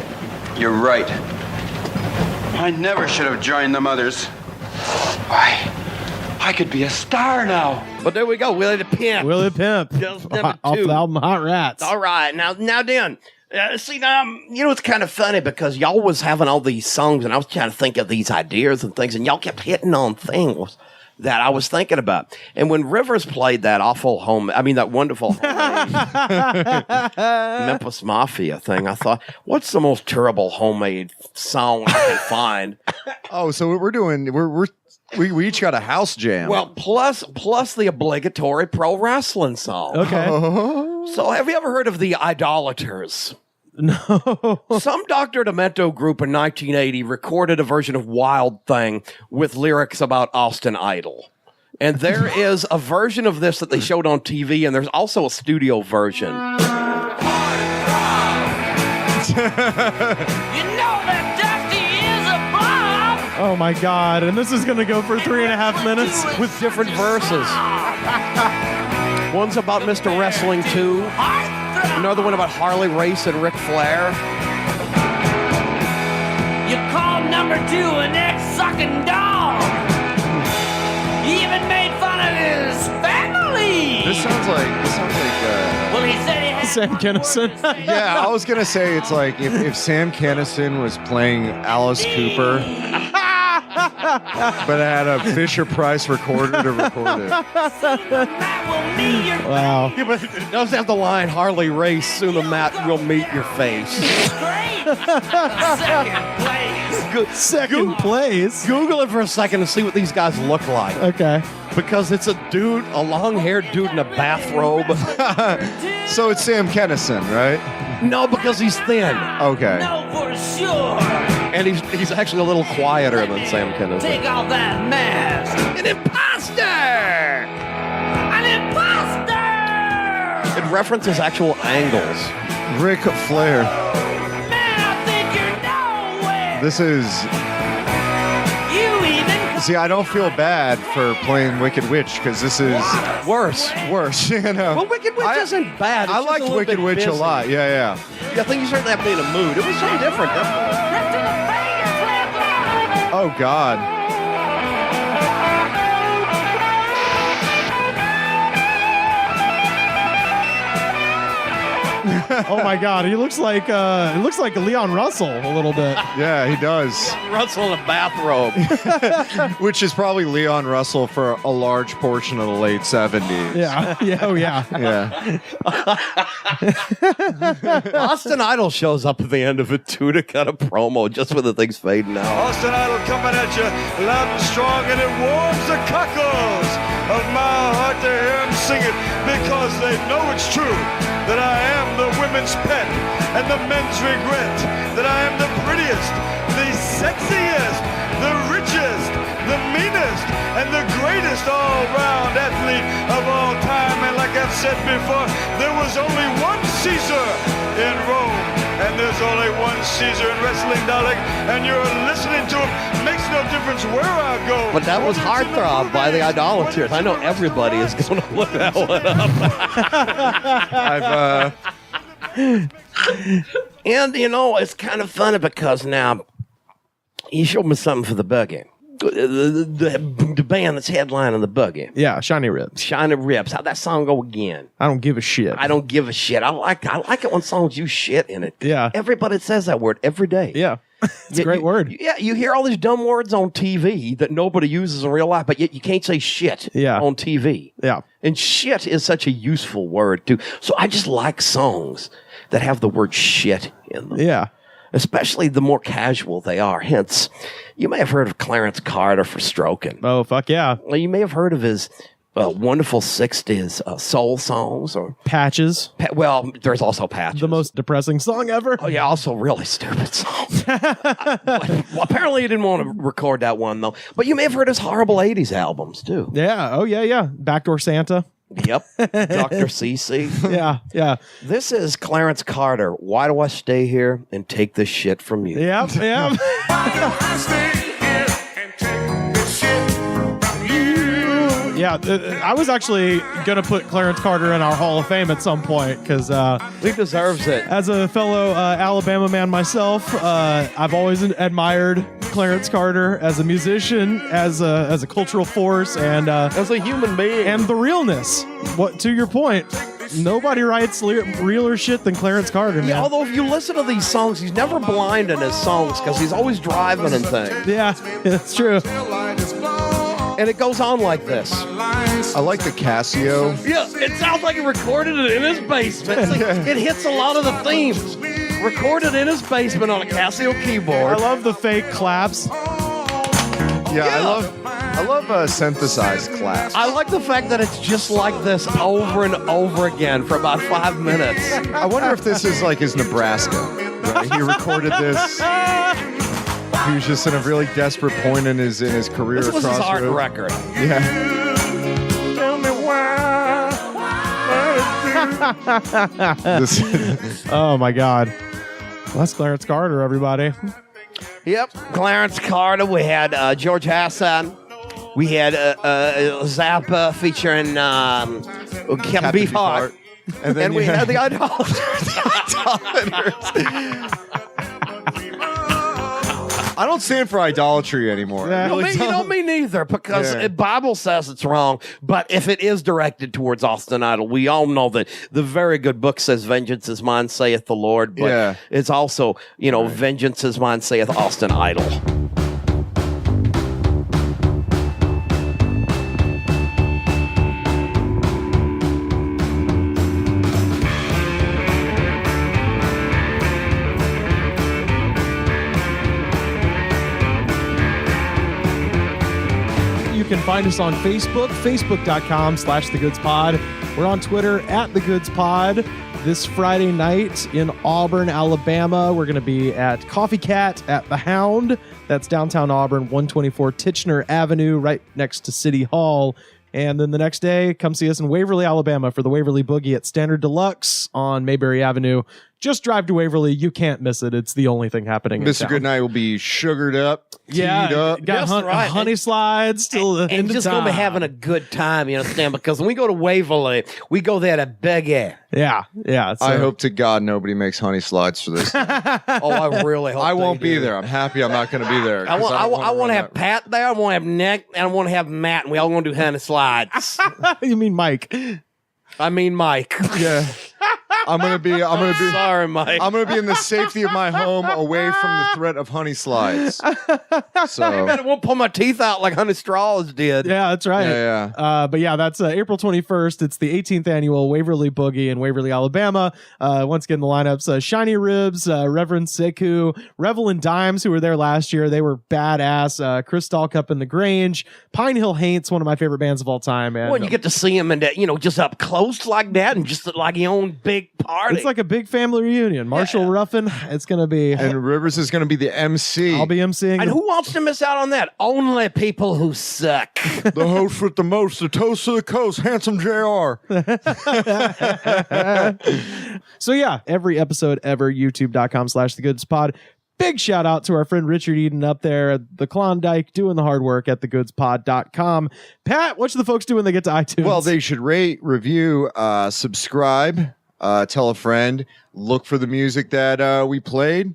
You're right. I never should have joined the Mothers. Why? I could be a star now. But there we go, Willie the Pimp. Willie Pimp Just number off two. the album Hot Rats. All right, now, Dan. It's kind of funny because y'all was having all these songs, and I was trying to think of these ideas and things, and y'all kept hitting on things that I was thinking about. And when Rivers played that that wonderful Memphis Mafia thing, I thought, what's the most terrible homemade song I can find? Oh, so what we're doing, we each got a house jam. Well, plus the obligatory pro wrestling song. Okay. So have you ever heard of the Idolaters? No. Some Dr. Demento group in 1980 recorded a version of Wild Thing with lyrics about Austin Idol. And there is a version of this that they showed on TV, and there's also a studio version. You know that Dusty is a blob. Oh my God. And this is going to go for 3.5 minutes. With different verses. One's about Mr. Wrestling 2. Another one about Harley Race and Ric Flair. You called number 2 an ex-sucking dog. He even made fun of his family. This sounds like Well, he said he had Sam Kinison. yeah, I was gonna say it's like if Sam Kinison was playing Alice Cooper, but had a Fisher Price recorder to record it. Matt will meet your Wow. Yeah, but it does have the line, Harley Race, soon the Matt will meet your face. great. Second place. Second place. Google it for a second and see what these guys look like. Okay. Because it's a dude, a long-haired dude in a bathrobe. So it's Sam Kinison, right? No, because he's thin. Okay. No, for sure. And he's actually a little quieter than Sam Kinison. Take off that mask. An imposter! An imposter! It references actual angles. Ric Flair. Man, I think you're nowhere. This is. You even See, I don't feel bad for playing Wicked Witch because this is Worse. worse. You know. Well, Wicked Witch isn't bad. It's I just liked a little Wicked bit Witch busy. a lot. Yeah. Yeah, I think you certainly have to be in a mood. It was something different, definitely. Let's do the finger flip. Oh God. Oh my God. He looks like Leon Russell a little bit. Yeah, he does. Russell in a bathrobe. Which is probably Leon Russell for a large portion of the late 70s. Yeah. Yeah. Oh yeah. Yeah. Austin Idol shows up at the end of it, too, to cut a promo just when the thing's fading out. Austin Idol coming at you loud and strong, and it warms the cockles of my heart to hear him sing it, because they know it's true that I am the women's pet and the men's regret, that I am the prettiest, the sexiest, the richest, the meanest, and the greatest all-round athlete of all time. And like I've said before, there was only one Caesar in Rome, and there's only one Caesar in wrestling, darling, and you're listening to him. Makes no difference where I go. But that was Heartthrob by the Idolaters. I know everybody is going to look that one up. And, you know, it's kind of funny because now you showed me something for the boogie. The band that's headlining the boogie. Yeah. Shinyribs. Shinyribs. How'd that song go again? I don't give a shit. I don't give a shit. I like it when songs use shit in it. Yeah. Everybody says that word every day. Yeah. It's a great word. Yeah, you hear all these dumb words on TV that nobody uses in real life, but yet you can't say shit on TV. Yeah. And shit is such a useful word, too. So I just like songs that have the word shit in them. Yeah. Especially the more casual they are. Hence, you may have heard of Clarence Carter for Stroking. Oh, fuck yeah. Well, you may have heard of his wonderful 60s soul songs or Patches. Well, there's also Patches. The most depressing song ever. Oh, yeah, also really stupid song. Well, apparently you didn't want to record that one, though. But you may have heard his horrible 80s albums, too. Yeah. Oh, yeah. Backdoor Santa. Yep. Dr. CC. Yeah. This is Clarence Carter. Why do I stay here and take this shit from you? Yep. Yeah, I was actually going to put Clarence Carter in our Hall of Fame at some point because he deserves it. As a fellow Alabama man myself, I've always admired Clarence Carter as a musician, as a cultural force, and as a human being, and the realness. What to your point? Nobody writes realer shit than Clarence Carter, man. Yeah, although if you listen to these songs, he's never blind in his songs because he's always driving and things. Yeah, that's true. And it goes on like this. I like the Casio. Yeah, it sounds like he recorded it in his basement. It's like, it hits a lot of the themes. Recorded in his basement on a Casio keyboard. I love the fake claps. Yeah. I love synthesized claps. I like the fact that it's just like this over and over again for about 5 minutes. I wonder if this is like his Nebraska. Right? He recorded this. He was just in a really desperate point in his career. This was his art Crossroads. record. Yeah. Oh my God. Well, that's Clarence Carter, everybody. Yep, Clarence Carter. We had George Hassan. We had Zappa featuring Captain Beefheart. And then we had the Idolaters. I don't stand for idolatry anymore. Yeah. Me neither, because the Bible says it's wrong. But if it is directed towards Austin Idol, we all know that the very good book says, "Vengeance is mine, saith the Lord." But it's also, "Vengeance is mine, saith Austin Idol." You can find us on Facebook, facebook.com/thegoodspod. We're on Twitter @thegoodspod. This Friday night in Auburn, Alabama, we're going to be at Coffee Cat at The Hound. That's downtown Auburn, 124 Titchener Avenue, right next to City Hall. And then the next day, come see us in Waverly, Alabama for the Waverly Boogie at Standard Deluxe on Mayberry Avenue. Just drive to Waverly. You can't miss it. It's the only thing happening in Mr. town. Goodnight will be sugared up, teed up. Got honey slides till the end And of just time. going to be having a good time, you understand? Because when we go to Waverly, we go there to beg it. Yeah. I hope to God nobody makes honey slides for this. Oh, I really hope I they won't be do. there. I'm happy I'm not going to be there. I 'cause want to have run Pat there. I want to have Nick, and I want to have Matt, and we all want to do honey slides. You mean Mike? I mean Mike. Yeah. I'm gonna be Sorry, Mike. I'm gonna be in the safety of my home, away from the threat of honey slides. So I won't pull my teeth out like Honey Straws did. Yeah, that's right. Yeah. But yeah, that's April 21st. It's the 18th annual Waverly Boogie in Waverly, Alabama. Once again, the lineups: Shinyribs, Reverend Sekou, Revel and Dimes, who were there last year. They were badass. Chris Dahlkup and the Grange, Pine Hill Haints, one of my favorite bands of all time. And Well, you get to see him and just up close like that, and just like your own big party. it's like a big family reunion. Marshall Ruffin, it's gonna be, and Rivers is gonna be the MC. I'll be emceeing. And who wants to miss out on that? Only people who suck. The host with the most, the toast to the coast, handsome JR. So yeah, every episode ever, youtube.com/thegoodspod. Big shout out to our friend Richard Eden up there at the Klondike doing the hard work at thegoodspod.com. Pat, what should the folks do when they get to iTunes? Well, they should rate, review, subscribe, tell a friend, look for the music that we played,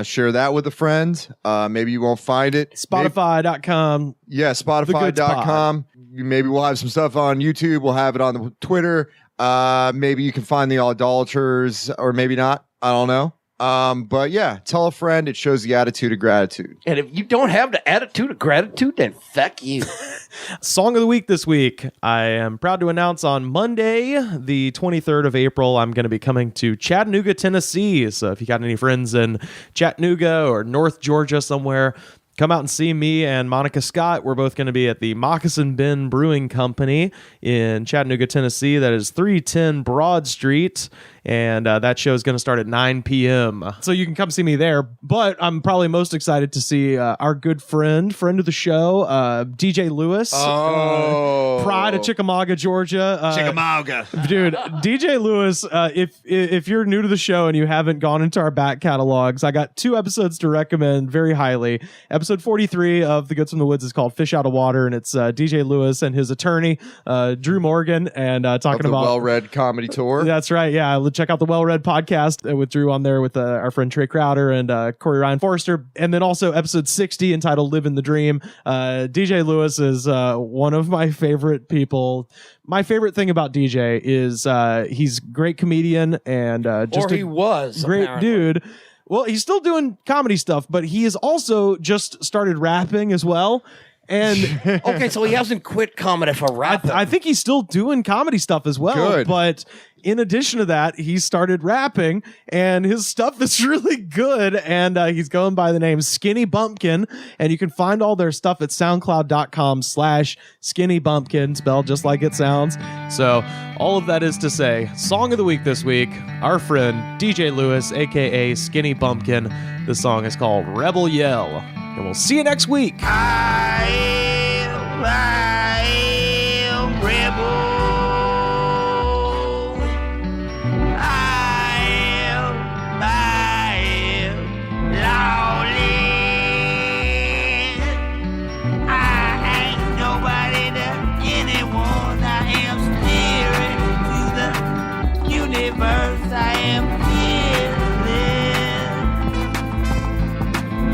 share that with a friend. Maybe you won't find it. Spotify.com. Yeah, Spotify.com. Maybe we'll have some stuff on YouTube. We'll have it on the Twitter. Maybe you can find the Idolaters, or maybe not. I don't know. But yeah, tell a friend. It shows the attitude of gratitude. And if you don't have the attitude of gratitude, then fuck you. Song of the week this week. I am proud to announce on Monday, the 23rd of April, I'm going to be coming to Chattanooga, Tennessee. So if you got any friends in Chattanooga or North Georgia somewhere, come out and see me and Monica Scott. We're both going to be at the Moccasin Bin Brewing Company in Chattanooga, Tennessee. That is 310 Broad Street. And that show is going to start at 9 p.m. So you can come see me there. But I'm probably most excited to see our good friend of the show, DJ Lewis. Pride of Chickamauga, Georgia. Chickamauga. Dude, DJ Lewis, if you're new to the show and you haven't gone into our back catalogs, I got 2 episodes to recommend very highly. Episode 43 of The Goods from the Woods is called Fish Out of Water, and it's DJ Lewis and his attorney, Drew Morgan, and talking about Well-Read Comedy Tour. That's right. Yeah. Check out the Well-Read podcast with Drew on there with our friend Trey Crowder and Corey Ryan Forrester. And then also episode 60 entitled Living the Dream. DJ Lewis is one of my favorite people. My favorite thing about DJ is he's a great comedian and just Or he was, great apparently. dude. Well, he's still doing comedy stuff, but he has also just started rapping as well. And Okay, so he hasn't quit comedy for rapping. I think he's still doing comedy stuff as well. Good. But in addition to that, he started rapping, and his stuff is really good. And he's going by the name Skinny Bumpkin, and you can find all their stuff at soundcloud.com/Skinny Bumpkin, spelled just like it sounds. So all of that is to say, song of the week this week, our friend DJ Lewis, aka Skinny Bumpkin. The song is called Rebel Yell. And we'll see you next week. I am rebel. I am fearless,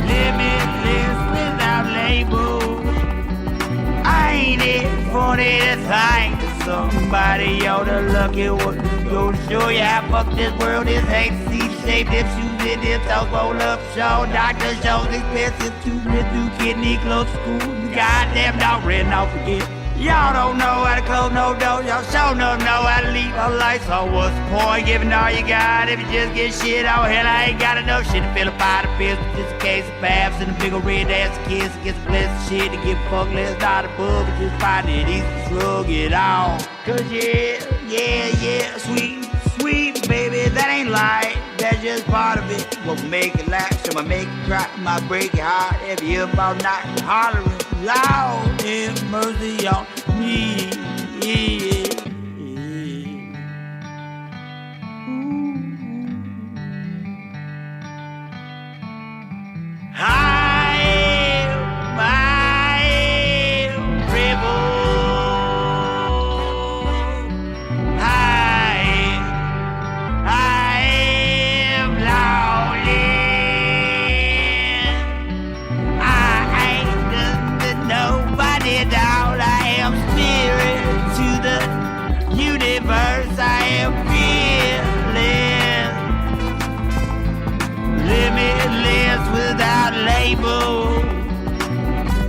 limitless without label. Ain't it funny to think that somebody ought to look at what go show you how fucked this world is. Hate C-shaped, if shoes in this those roll up show. Doctor shows expensive treatment through kidney close school. Goddamn dog red, don't forget. Y'all don't know how to close no door. Y'all sure enough know how to leave a light. So what's the point giving all you got if you just get shit? Oh hell, I ain't got enough shit to fill a pot of pills. Just a case of babs and a big ol' red ass kiss. Get some blessed shit to get fucked. Let's not above, but just find it easy to shrug it off. Cause yeah, sweet baby, that ain't life. That's just part of it. What make it laugh, so I make it cry, might break your heart. Every year about not hollering loud. Have mercy on me. I am rebel. I am lonely. I ain't nothing to nobody at all. I am spirit to the universe. I am fearless, limitless without label.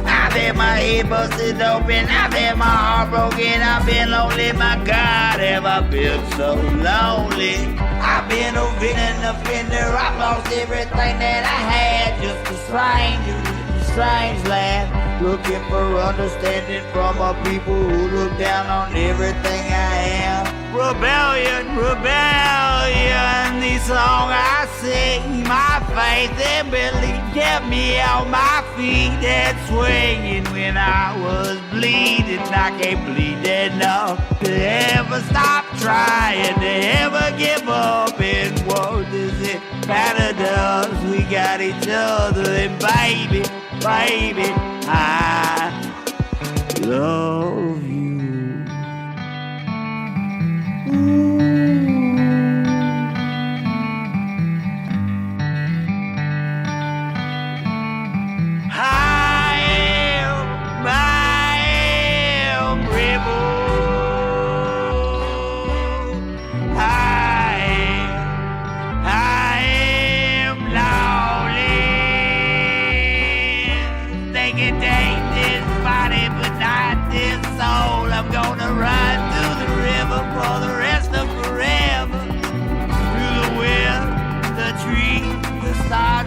I've had my head busted open, I've had my heart broken, I've been lonely, my God, have I been so lonely. I've been a victim, offender, I've lost everything that I had, just a stranger, a strange land, looking for understanding from a people who look down on everything I am. Rebellion, the song I sing, my faith and belief kept me on my feet and swinging when I was bleeding. I can't bleed enough to ever stop trying, to ever give up. And what does it matter to us? We got each other, and baby, I love you.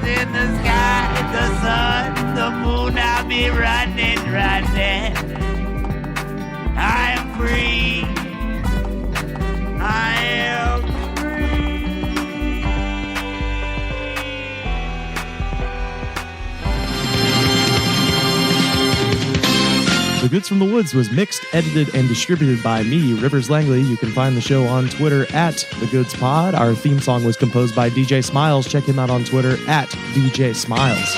In the sky, the sun, the moon, I'll be running. I am free. I am The Goods from the Woods was mixed, edited, and distributed by me, Rivers Langley. You can find the show on Twitter at The Goods Pod. Our theme song was composed by DJ Smiles. Check him out on Twitter at DJ Smiles.